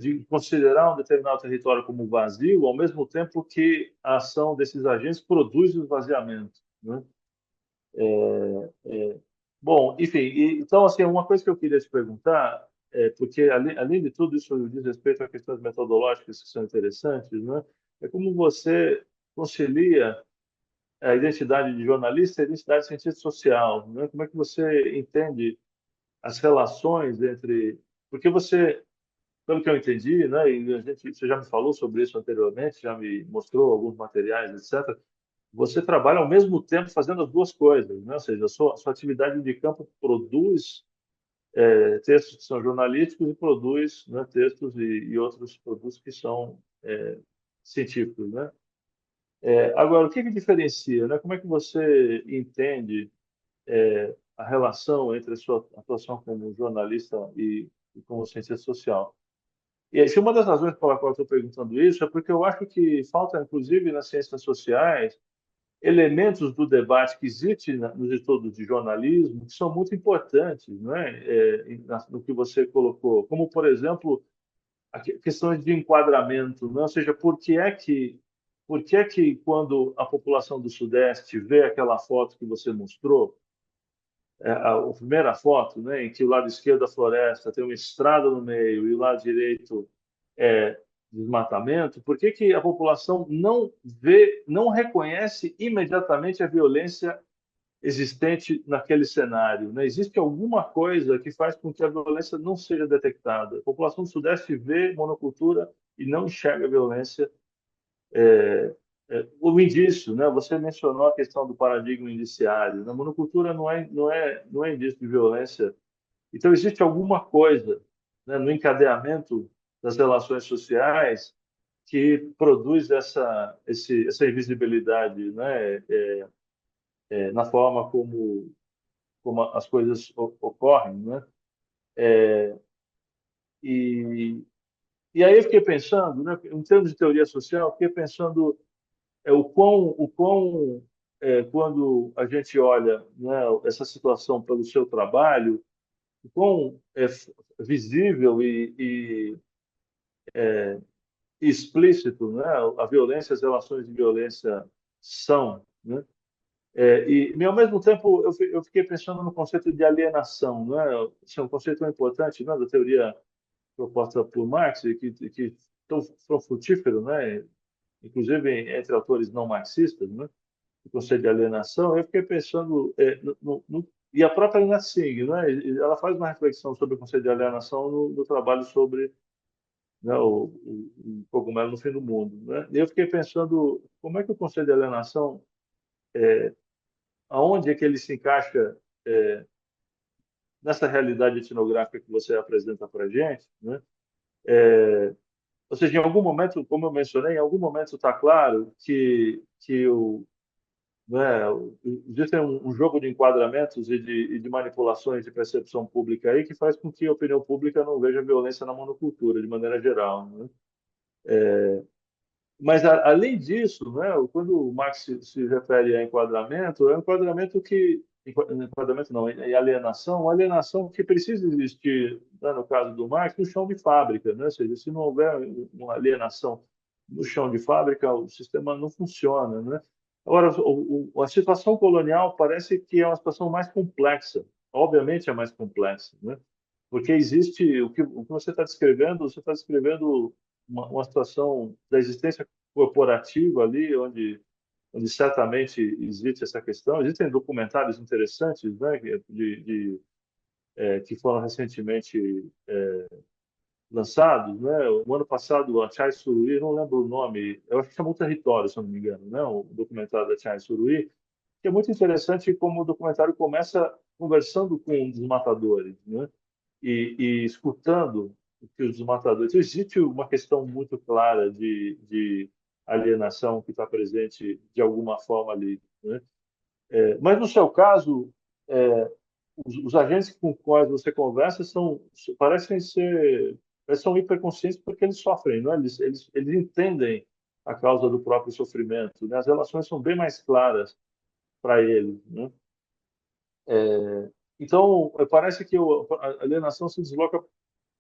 de considerar um determinado território como vazio, ao mesmo tempo que a ação desses agentes produz o esvaziamento, né? Bom, enfim, então, assim, uma coisa que eu queria te perguntar, porque além de tudo isso diz respeito a questões metodológicas que são interessantes, né? É como você concilia a identidade de jornalista e a identidade de cientista social, né? Como é que você entende as relações entre... Porque você, pelo que eu entendi, né, e você já me falou sobre isso anteriormente, já me mostrou alguns materiais, etc., você trabalha ao mesmo tempo fazendo as duas coisas, né? Ou seja, a sua atividade de campo produz textos que são jornalísticos e produz, né, textos e outros produtos que são científicos, né? Agora, o que que diferencia, né? Como é que você entende a relação entre a sua atuação como jornalista e como cientista social? E aí, uma das razões pela qual eu estou perguntando isso é porque eu acho que falta, inclusive, nas ciências sociais, elementos do debate que existe nos estudos de jornalismo que são muito importantes, né? No que você colocou, como, por exemplo, questões de enquadramento, né? Ou seja, por que é que quando a população do Sudeste vê aquela foto que você mostrou, a primeira foto, né, em que o lado esquerdo da floresta tem uma estrada no meio e o lado direito é desmatamento, por que que a população não vê, não reconhece imediatamente a violência existente naquele cenário, né? Existe alguma coisa que faz com que a violência não seja detectada. A população do Sudeste vê monocultura e não enxerga a violência. O indício, né? Você mencionou a questão do paradigma indiciário. Na monocultura não é indício de violência. Então existe alguma coisa, né, no encadeamento das relações sociais que produz essa invisibilidade, né? Na forma como as coisas ocorrem, né? E, e aí eu fiquei pensando, né, em termos de teoria social, eu fiquei pensando quando a gente olha, né, essa situação pelo seu trabalho, o quão visível e explícito, né, a violência, as relações de violência são, né? E ao mesmo tempo eu fiquei pensando no conceito de alienação, né? Esse é um conceito tão importante, né, da teoria proposta por Marx e que tão frutífero, né? Inclusive entre autores não marxistas, né? O conceito de alienação. Eu fiquei pensando e a própria Ina Singh, né? Ela faz uma reflexão sobre o conceito de alienação no trabalho sobre, né, o cogumelo no fim do mundo, né? E eu fiquei pensando como é que o conceito de alienação, aonde é que ele se encaixa nessa realidade etnográfica que você apresenta para a gente, né? Ou seja, em algum momento, como eu mencionei, em algum momento está claro que né, existe um jogo de enquadramentos e de manipulações de percepção pública aí que faz com que a opinião pública não veja violência na monocultura, de maneira geral, né? Mas, além disso, né, quando o Marx se refere a enquadramento, é um enquadramento enquadramento não, é alienação, uma alienação que precisa existir, né, no caso do Marx, no chão de fábrica, né? Ou seja, se não houver uma alienação no chão de fábrica, o sistema não funciona, né? Agora, a situação colonial parece que é uma situação mais complexa. Obviamente é mais complexa, né? Porque existe o que você está descrevendo uma situação da existência corporativa ali, onde certamente existe essa questão. Existem documentários interessantes, né, que foram recentemente lançados, né? O ano passado, a Chai Suruí, não lembro o nome, eu acho que chamou Território, se eu não me engano, né? O documentário da Chai Suruí, que é muito interessante como o documentário começa conversando com um dos matadores, né? E escutando o que os matadores. Então, existe uma questão muito clara de alienação que está presente de alguma forma ali, né? Mas no seu caso, é, os agentes com os quais você conversa parecem ser eles são hiperconscientes porque eles sofrem, não é? Eles entendem a causa do próprio sofrimento, né? As relações são bem mais claras para eles, né? Então, parece que a alienação se desloca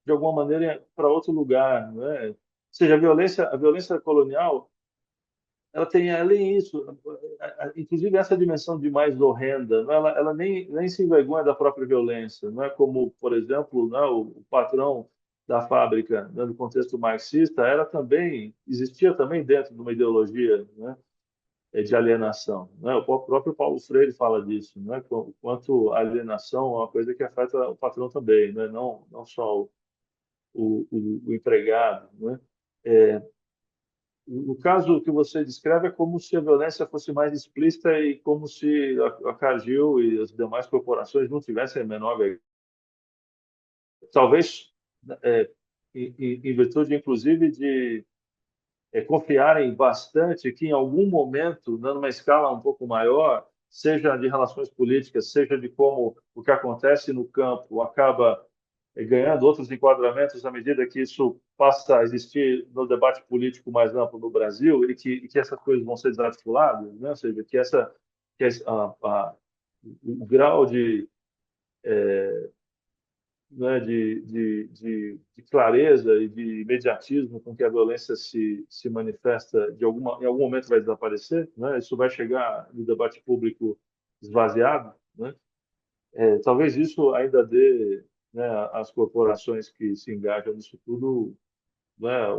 de alguma maneira para outro lugar, né? Ou seja, a violência colonial, ela tem além isso, inclusive essa dimensão de mais horrenda, né? Ela nem se envergonha da própria violência, não é como, por exemplo, né, o patrão da fábrica, né, no contexto marxista, existia também dentro de uma ideologia, né, de alienação, né? O próprio Paulo Freire fala disso, né? Quanto a alienação é uma coisa que afeta o patrão também, né? Não só o empregado, né? No caso que você descreve, é como se a violência fosse mais explícita e como se a Cargill e as demais corporações não tivessem a menor vergonha talvez em virtude, inclusive, de confiarem bastante que, em algum momento, né, numa escala um pouco maior, seja de relações políticas, seja de como o que acontece no campo acaba ganhando outros enquadramentos à medida que isso passa a existir no debate político mais amplo no Brasil e que essas coisas vão ser desarticuladas, né? Ou seja, o grau né, de clareza e de imediatismo com que a violência se manifesta em algum momento vai desaparecer, né? Isso vai chegar no debate público esvaziado, né? Talvez isso ainda dê, né, às corporações que se engajam nisso tudo, né,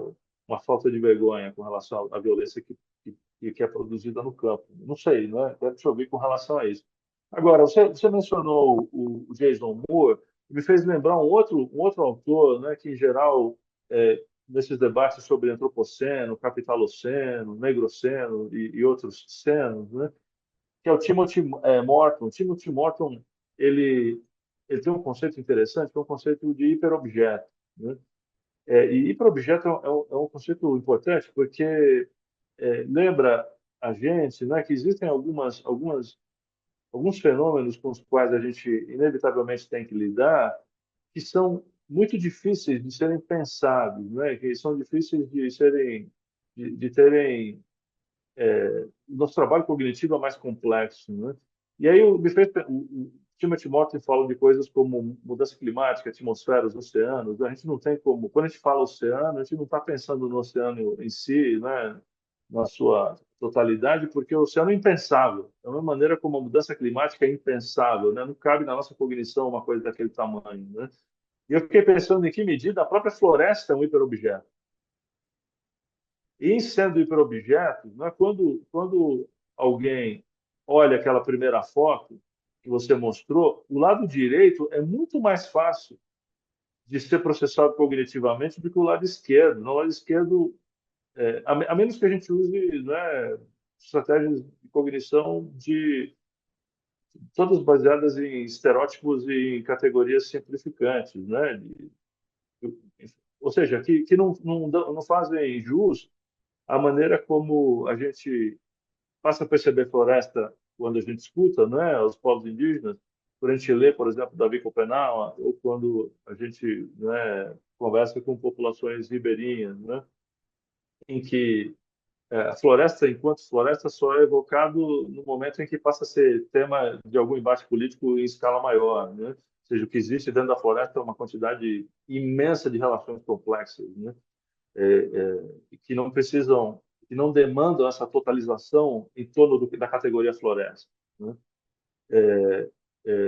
uma falta de vergonha com relação à violência que é produzida no campo. Não sei, né? Quero te ouvir com relação a isso. Agora, você mencionou o Jason Moore, e me fez lembrar um outro autor, né, que, em geral, nesses debates sobre antropoceno, capitaloceno, negroceno e outros cenos, né, que é o Timothy Morton. Timothy Morton, ele, ele tem um conceito interessante, que é um conceito de hiperobjeto, né? E hiperobjeto é um conceito importante porque lembra a gente, né, que existem alguns fenômenos com os quais a gente inevitavelmente tem que lidar, que são muito difíceis de serem pensados, né, que são difíceis de terem nosso trabalho cognitivo é mais complexo, né? E aí o Timothy Morton fala de coisas como mudança climática, atmosfera, os oceanos. A gente não tem como, quando a gente fala oceano, a gente não está pensando no oceano em si, né, na sua totalidade, porque o oceano é impensável. Da mesma maneira como a mudança climática é impensável, né? Não cabe na nossa cognição uma coisa daquele tamanho, né? E eu fiquei pensando em que medida a própria floresta é um hiperobjeto. E em sendo hiperobjeto, né, quando alguém olha aquela primeira foto que você mostrou, o lado direito é muito mais fácil de ser processado cognitivamente do que o lado esquerdo. No lado esquerdo, a menos que a gente use, né, estratégias de cognição todas baseadas em estereótipos e em categorias simplificantes, né? Ou seja, que não fazem jus à maneira como a gente passa a perceber floresta quando a gente escuta, né, os povos indígenas, quando a gente lê, por exemplo, Davi Copenau, ou quando a gente, né, conversa com populações ribeirinhas, né, em que a floresta, enquanto floresta, só é evocado no momento em que passa a ser tema de algum embate político em escala maior, né? Ou seja, o que existe dentro da floresta é uma quantidade imensa de relações complexas, né? Que não precisam, que não demandam essa totalização em torno da categoria floresta, né?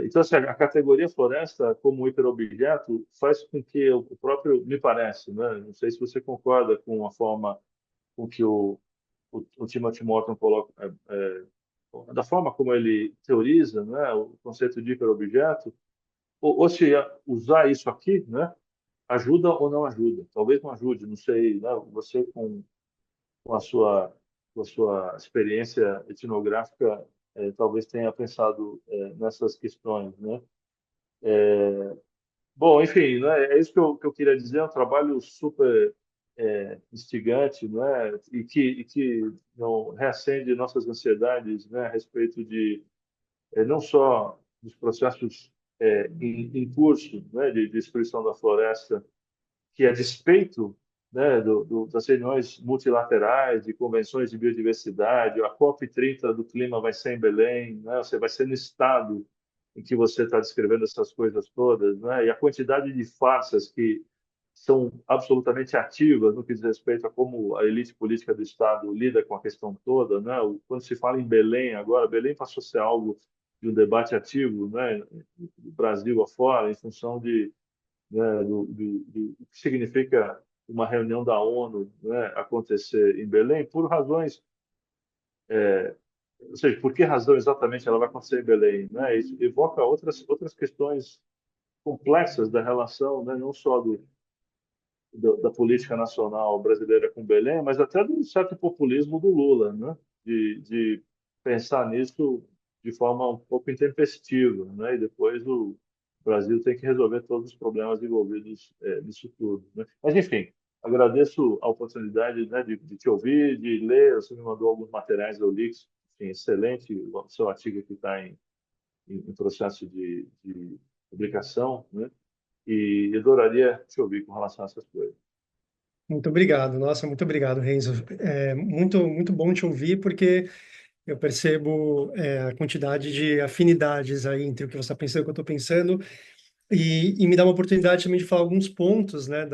Então, assim, a categoria floresta como hiperobjeto faz com que o próprio, me parece, né? Não sei se você concorda com a forma com que o Timothy Morton coloca, da forma como ele teoriza, né, o conceito de hiperobjeto, ou se usar isso aqui, né, ajuda ou não ajuda. Talvez não ajude, não sei, né? Você com a sua experiência etnográfica, talvez tenha pensado nessas questões, né? Bom, enfim, né, é isso que eu queria dizer. É um trabalho super instigante, né? E que não reacende nossas ansiedades, né, a respeito de não só dos processos em curso, né, de destruição da floresta, que a despeito, né, das reuniões multilaterais, de convenções de biodiversidade, a COP30 do clima vai ser em Belém, né, você vai ser no estado em que você está descrevendo essas coisas todas, né, e a quantidade de farsas que são absolutamente ativas no que diz respeito a como a elite política do Estado lida com a questão toda, né? Quando se fala em Belém agora, Belém passou a ser algo de um debate ativo, né, do Brasil afora, em função né, do que significa uma reunião da ONU, né, acontecer em Belém, por razões, ou seja, por que razão exatamente ela vai acontecer em Belém, né? Isso evoca outras questões complexas da relação, né, não só da política nacional brasileira com Belém, mas até do certo populismo do Lula, né? De pensar nisso de forma um pouco intempestiva, né? E depois o Brasil tem que resolver todos os problemas envolvidos nisso tudo, né? Mas, enfim, agradeço a oportunidade, né, de te ouvir, de ler. Você me mandou alguns materiais, eu li, enfim, excelente. O seu artigo aqui está em processo de publicação, né? E adoraria te ouvir com relação a essas coisas. Muito obrigado. Nossa, muito obrigado, Renzo. É muito bom te ouvir, porque eu percebo a quantidade de afinidades aí entre o que você está pensando e o que eu estou pensando, e me dá uma oportunidade também de falar alguns pontos, né,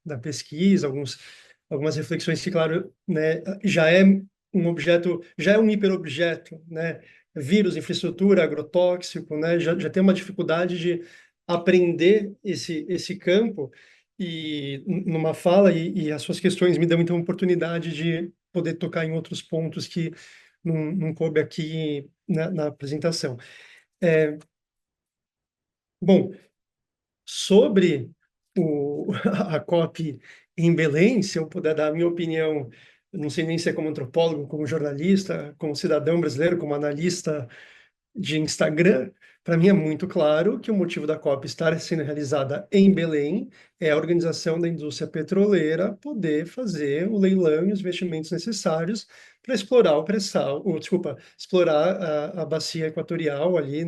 da pesquisa, algumas reflexões que, claro, né, já é um objeto, já é um hiperobjeto, né, vírus, infraestrutura, agrotóxico, né, já tem uma dificuldade de aprender esse campo, e numa fala, e as suas questões me dão, então, a oportunidade de poder tocar em outros pontos que não coube aqui na apresentação. Bom, sobre a COP em Belém, se eu puder dar a minha opinião, não sei nem se é como antropólogo, como jornalista, como cidadão brasileiro, como analista de Instagram, para mim é muito claro que o motivo da COP estar sendo realizada em Belém é a organização da indústria petroleira poder fazer o leilão e os investimentos necessários para explorar o pré-sal, desculpa, explorar a bacia equatorial ali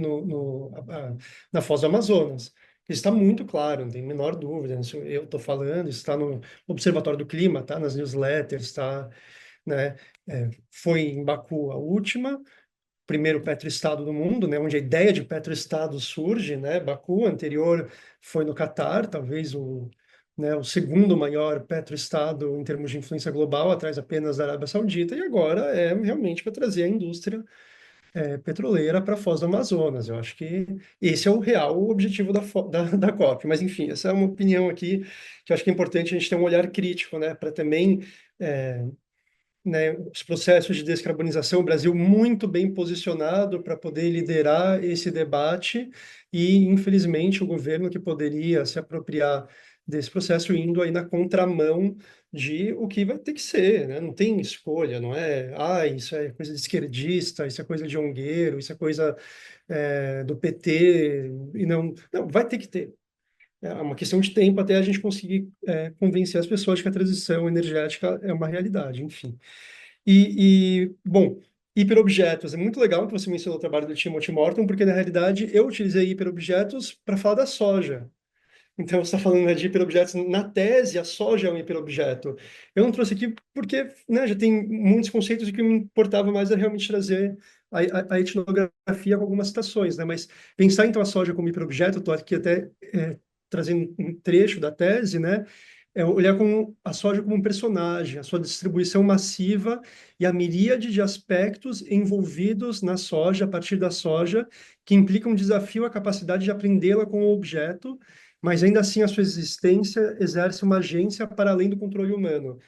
na Foz do Amazonas. Isso está muito claro, não tem a menor dúvida. Isso eu estou falando, isso está no Observatório do Clima, está nas newsletters, está, né? Foi em Baku a última, primeiro petroestado do mundo, né, onde a ideia de petroestado surge, né? Baku, anterior, foi no Catar, talvez o segundo maior petroestado em termos de influência global, atrás apenas da Arábia Saudita, e agora é realmente para trazer a indústria petroleira para a Foz do Amazonas. Eu acho que esse é o real objetivo da COP. Mas, enfim, essa é uma opinião aqui que eu acho que é importante a gente ter um olhar crítico, né, para também né, os processos de descarbonização, o Brasil muito bem posicionado para poder liderar esse debate, e, infelizmente, o governo que poderia se apropriar desse processo indo aí na contramão de o que vai ter que ser, né? Não tem escolha, não é, isso é coisa de esquerdista, isso é coisa de ongueiro, isso é coisa do PT, e não, vai ter que ter. É uma questão de tempo até a gente conseguir convencer as pessoas de que a transição energética é uma realidade, enfim. Bom, hiperobjetos. É muito legal que você mencionou o trabalho do Timothy Morton, porque, na realidade, eu utilizei hiperobjetos para falar da soja. Então, você está falando, né, de hiperobjetos. Na tese, a soja é um hiperobjeto. Eu não trouxe aqui porque, né, já tem muitos conceitos, e que me importava mais é realmente trazer a etnografia com algumas citações, né? Mas pensar, então, a soja como hiperobjeto, estou aqui até trazendo um trecho da tese, né? É olhar a soja como um personagem, a sua distribuição massiva e a miríade de aspectos envolvidos na soja, a partir da soja, que implicam um desafio à capacidade de aprendê-la com o objeto, mas ainda assim a sua existência exerce uma agência para além do controle humano.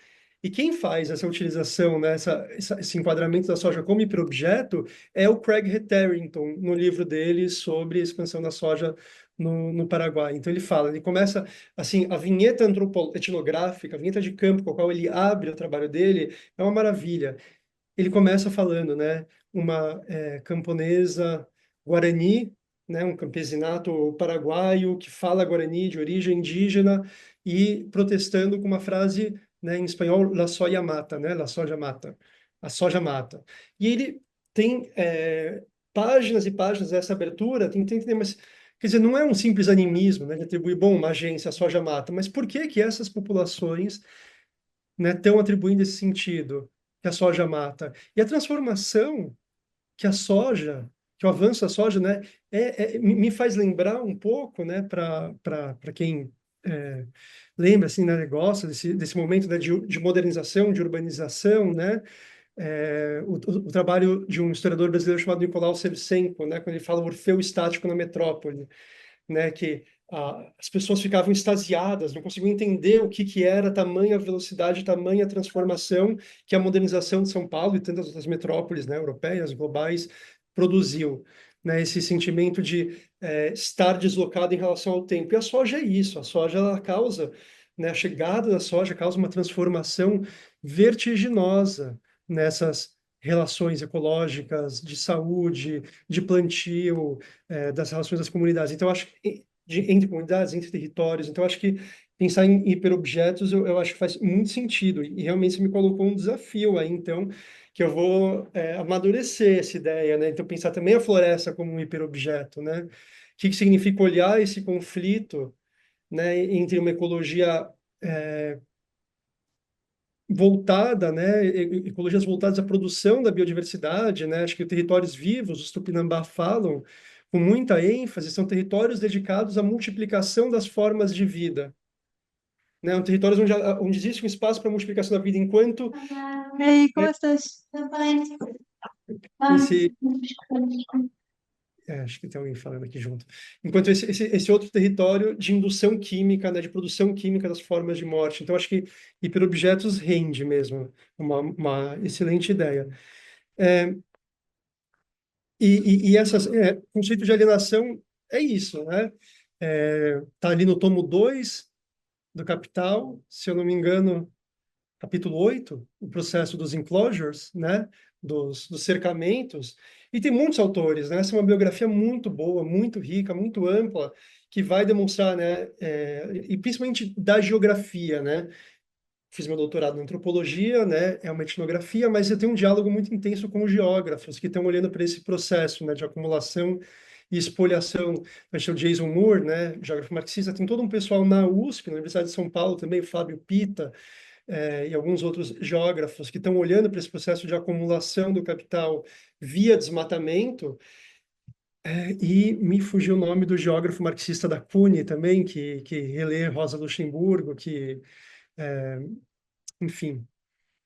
E quem faz essa utilização, né, esse enquadramento da soja como hiperobjeto é o Craig Hetherington, no livro dele sobre a expansão da soja no Paraguai. Então ele começa, assim, a vinheta etnográfica, a vinheta de campo com a qual ele abre o trabalho dele, é uma maravilha. Ele começa falando, né, uma camponesa guarani, né, um campesinato paraguaio que fala guarani de origem indígena, e protestando com uma frase, né, em espanhol, la soja mata, né, la soja mata, a soja mata. E ele tem páginas e páginas dessa abertura, tem que entender, mas, quer dizer, não é um simples animismo, né, de atribuir, bom, uma agência, a soja mata, mas por que que essas populações, né, estão atribuindo esse sentido que a soja mata? E a transformação que a soja, que o avanço da soja, né, me faz lembrar um pouco, né, para quem lembra, assim, né, gosta desse momento, né, de modernização, de urbanização, né, o trabalho de um historiador brasileiro chamado Nicolau Shevchenko, né, quando ele fala Orfeu estático na metrópole, né, que as pessoas ficavam extasiadas, não conseguiam entender o que era tamanha velocidade, tamanha transformação que a modernização de São Paulo e tantas outras metrópoles, né, europeias, globais, produziu. Né, esse sentimento de estar deslocado em relação ao tempo. E a soja é isso, a soja ela causa, né, a chegada da soja causa uma transformação vertiginosa nessas relações ecológicas, de saúde, de plantio, das relações das comunidades. Então, eu acho que entre comunidades, entre territórios. Então, acho que pensar em hiperobjetos, eu acho que faz muito sentido. E realmente você me colocou um desafio aí, então, que eu vou amadurecer essa ideia, né? Então, pensar também a floresta como um hiperobjeto, né? O que significa olhar esse conflito, né, entre uma ecologia voltada, né, ecologias voltadas à produção da biodiversidade, né? Acho que territórios vivos, os Tupinambá falam com muita ênfase, são territórios dedicados à multiplicação das formas de vida, né? Um territórios onde existe um espaço para multiplicação da vida, enquanto E aí, como né, estás? Tudo bem? esse acho que tem alguém falando aqui junto. Enquanto esse outro território de indução química, né, de produção química das formas de morte. Então, acho que hiperobjetos rende mesmo uma excelente ideia. É, e conceito de alienação é isso, né? Tá ali no tomo 2 do Capital, se eu não me engano, capítulo 8, o processo dos enclosures, né? Dos cercamentos. E tem muitos autores, né? Essa é uma biografia muito boa, muito rica, muito ampla, que vai demonstrar, né? E principalmente da geografia, né? Fiz meu doutorado em antropologia, né? É uma etnografia, mas eu tenho um diálogo muito intenso com os geógrafos que estão olhando para esse processo, né? De acumulação e espoliação. A gente tem o Jason Moore, né? Geógrafo marxista. Tem todo um pessoal na USP, na Universidade de São Paulo também, o Fábio Pita, e alguns outros geógrafos que estão olhando para esse processo de acumulação do capital via desmatamento. E me fugiu o nome do geógrafo marxista da CUNY também, que relê Rosa Luxemburgo, enfim,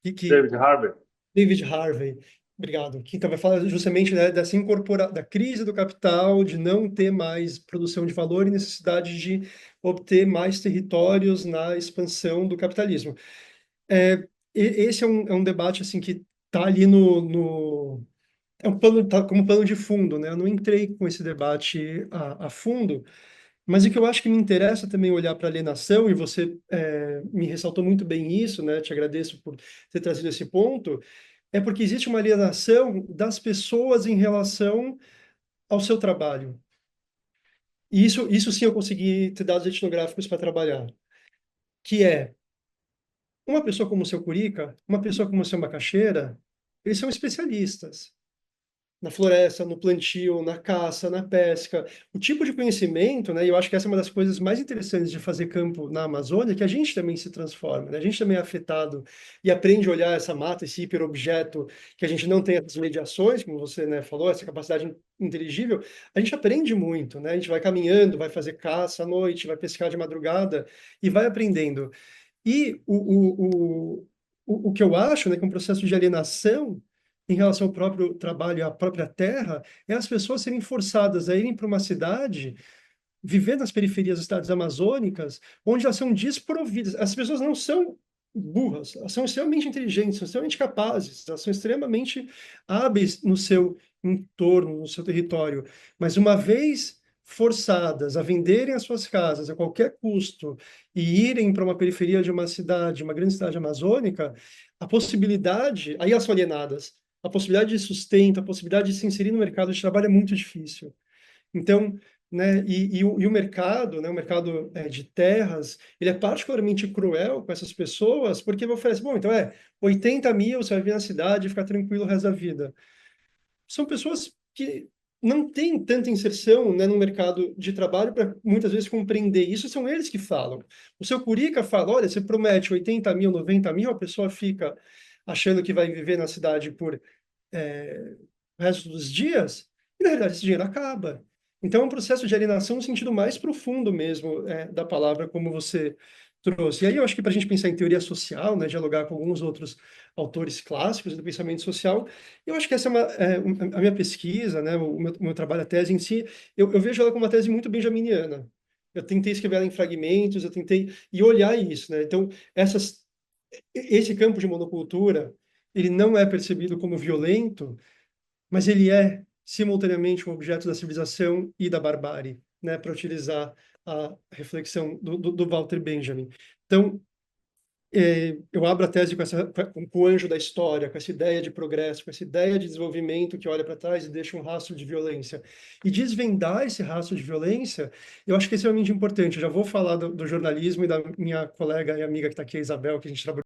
que David Harvey. David Harvey, obrigado, que então vai falar justamente, né, da crise do capital, de não ter mais produção de valor e necessidade de obter mais territórios na expansão do capitalismo. Esse é um debate assim que está ali é um plano, tá como plano de fundo, né? Eu não entrei com esse debate a fundo, mas o que eu acho que me interessa também olhar para a alienação, e você me ressaltou muito bem isso, né? Te agradeço por ter trazido esse ponto, é porque existe uma alienação das pessoas em relação ao seu trabalho. E isso sim eu consegui ter dados etnográficos para trabalhar, que é uma pessoa como o seu Curica, uma pessoa como o seu Macaxeira, eles são especialistas na floresta, no plantio, na caça, na pesca. O tipo de conhecimento, né, e eu acho que essa é uma das coisas mais interessantes de fazer campo na Amazônia, que a gente também se transforma, né? A gente também é afetado e aprende a olhar essa mata, esse hiperobjeto, que a gente não tem essas mediações, como você, né, falou, essa capacidade inteligível, a gente aprende muito, né? A gente vai caminhando, vai fazer caça à noite, vai pescar de madrugada e vai aprendendo. E o que eu acho, né, que é um processo de alienação em relação ao próprio trabalho e à própria terra, é as pessoas serem forçadas a irem para uma cidade, viver nas periferias das cidades amazônicas, onde elas são desprovidas. As pessoas não são burras, elas são extremamente inteligentes, são extremamente capazes, elas são extremamente hábeis no seu entorno, no seu território. Mas uma vez forçadas a venderem as suas casas a qualquer custo e irem para uma periferia de uma cidade, uma grande cidade amazônica, a possibilidade, aí elas são alienadas, a possibilidade de sustento, a possibilidade de se inserir no mercado de trabalho é muito difícil. Então, né, e o mercado, né, o mercado de terras, ele é particularmente cruel com essas pessoas, porque ele oferece, bom, então 80 mil, você vai vir na cidade e ficar tranquilo o resto da vida. São pessoas que não têm tanta inserção, né, no mercado de trabalho para muitas vezes compreender isso, são eles que falam. O seu Curica fala, olha, você promete 80 mil, 90 mil, a pessoa fica achando que vai viver na cidade por o resto dos dias, e na verdade esse dinheiro acaba. Então é um processo de alienação no sentido mais profundo mesmo da palavra, como você trouxe. E aí eu acho que para a gente pensar em teoria social, né, dialogar com alguns outros autores clássicos do pensamento social, eu acho que essa a minha pesquisa, né, o meu trabalho, a tese em si, eu vejo ela como uma tese muito benjaminiana. Eu tentei escrever ela em fragmentos, eu tentei e olhar isso, né? Então, esse campo de monocultura, ele não é percebido como violento, mas ele é simultaneamente um objeto da civilização e da barbárie, né, para utilizar a reflexão do Walter Benjamin. Então, eu abro a tese com o anjo da história, com essa ideia de progresso, com essa ideia de desenvolvimento que olha para trás e deixa um rastro de violência. E desvendar esse rastro de violência, eu acho que é extremamente importante. Eu já vou falar do jornalismo e da minha colega e amiga que está aqui, a Isabel, que a gente trabalhou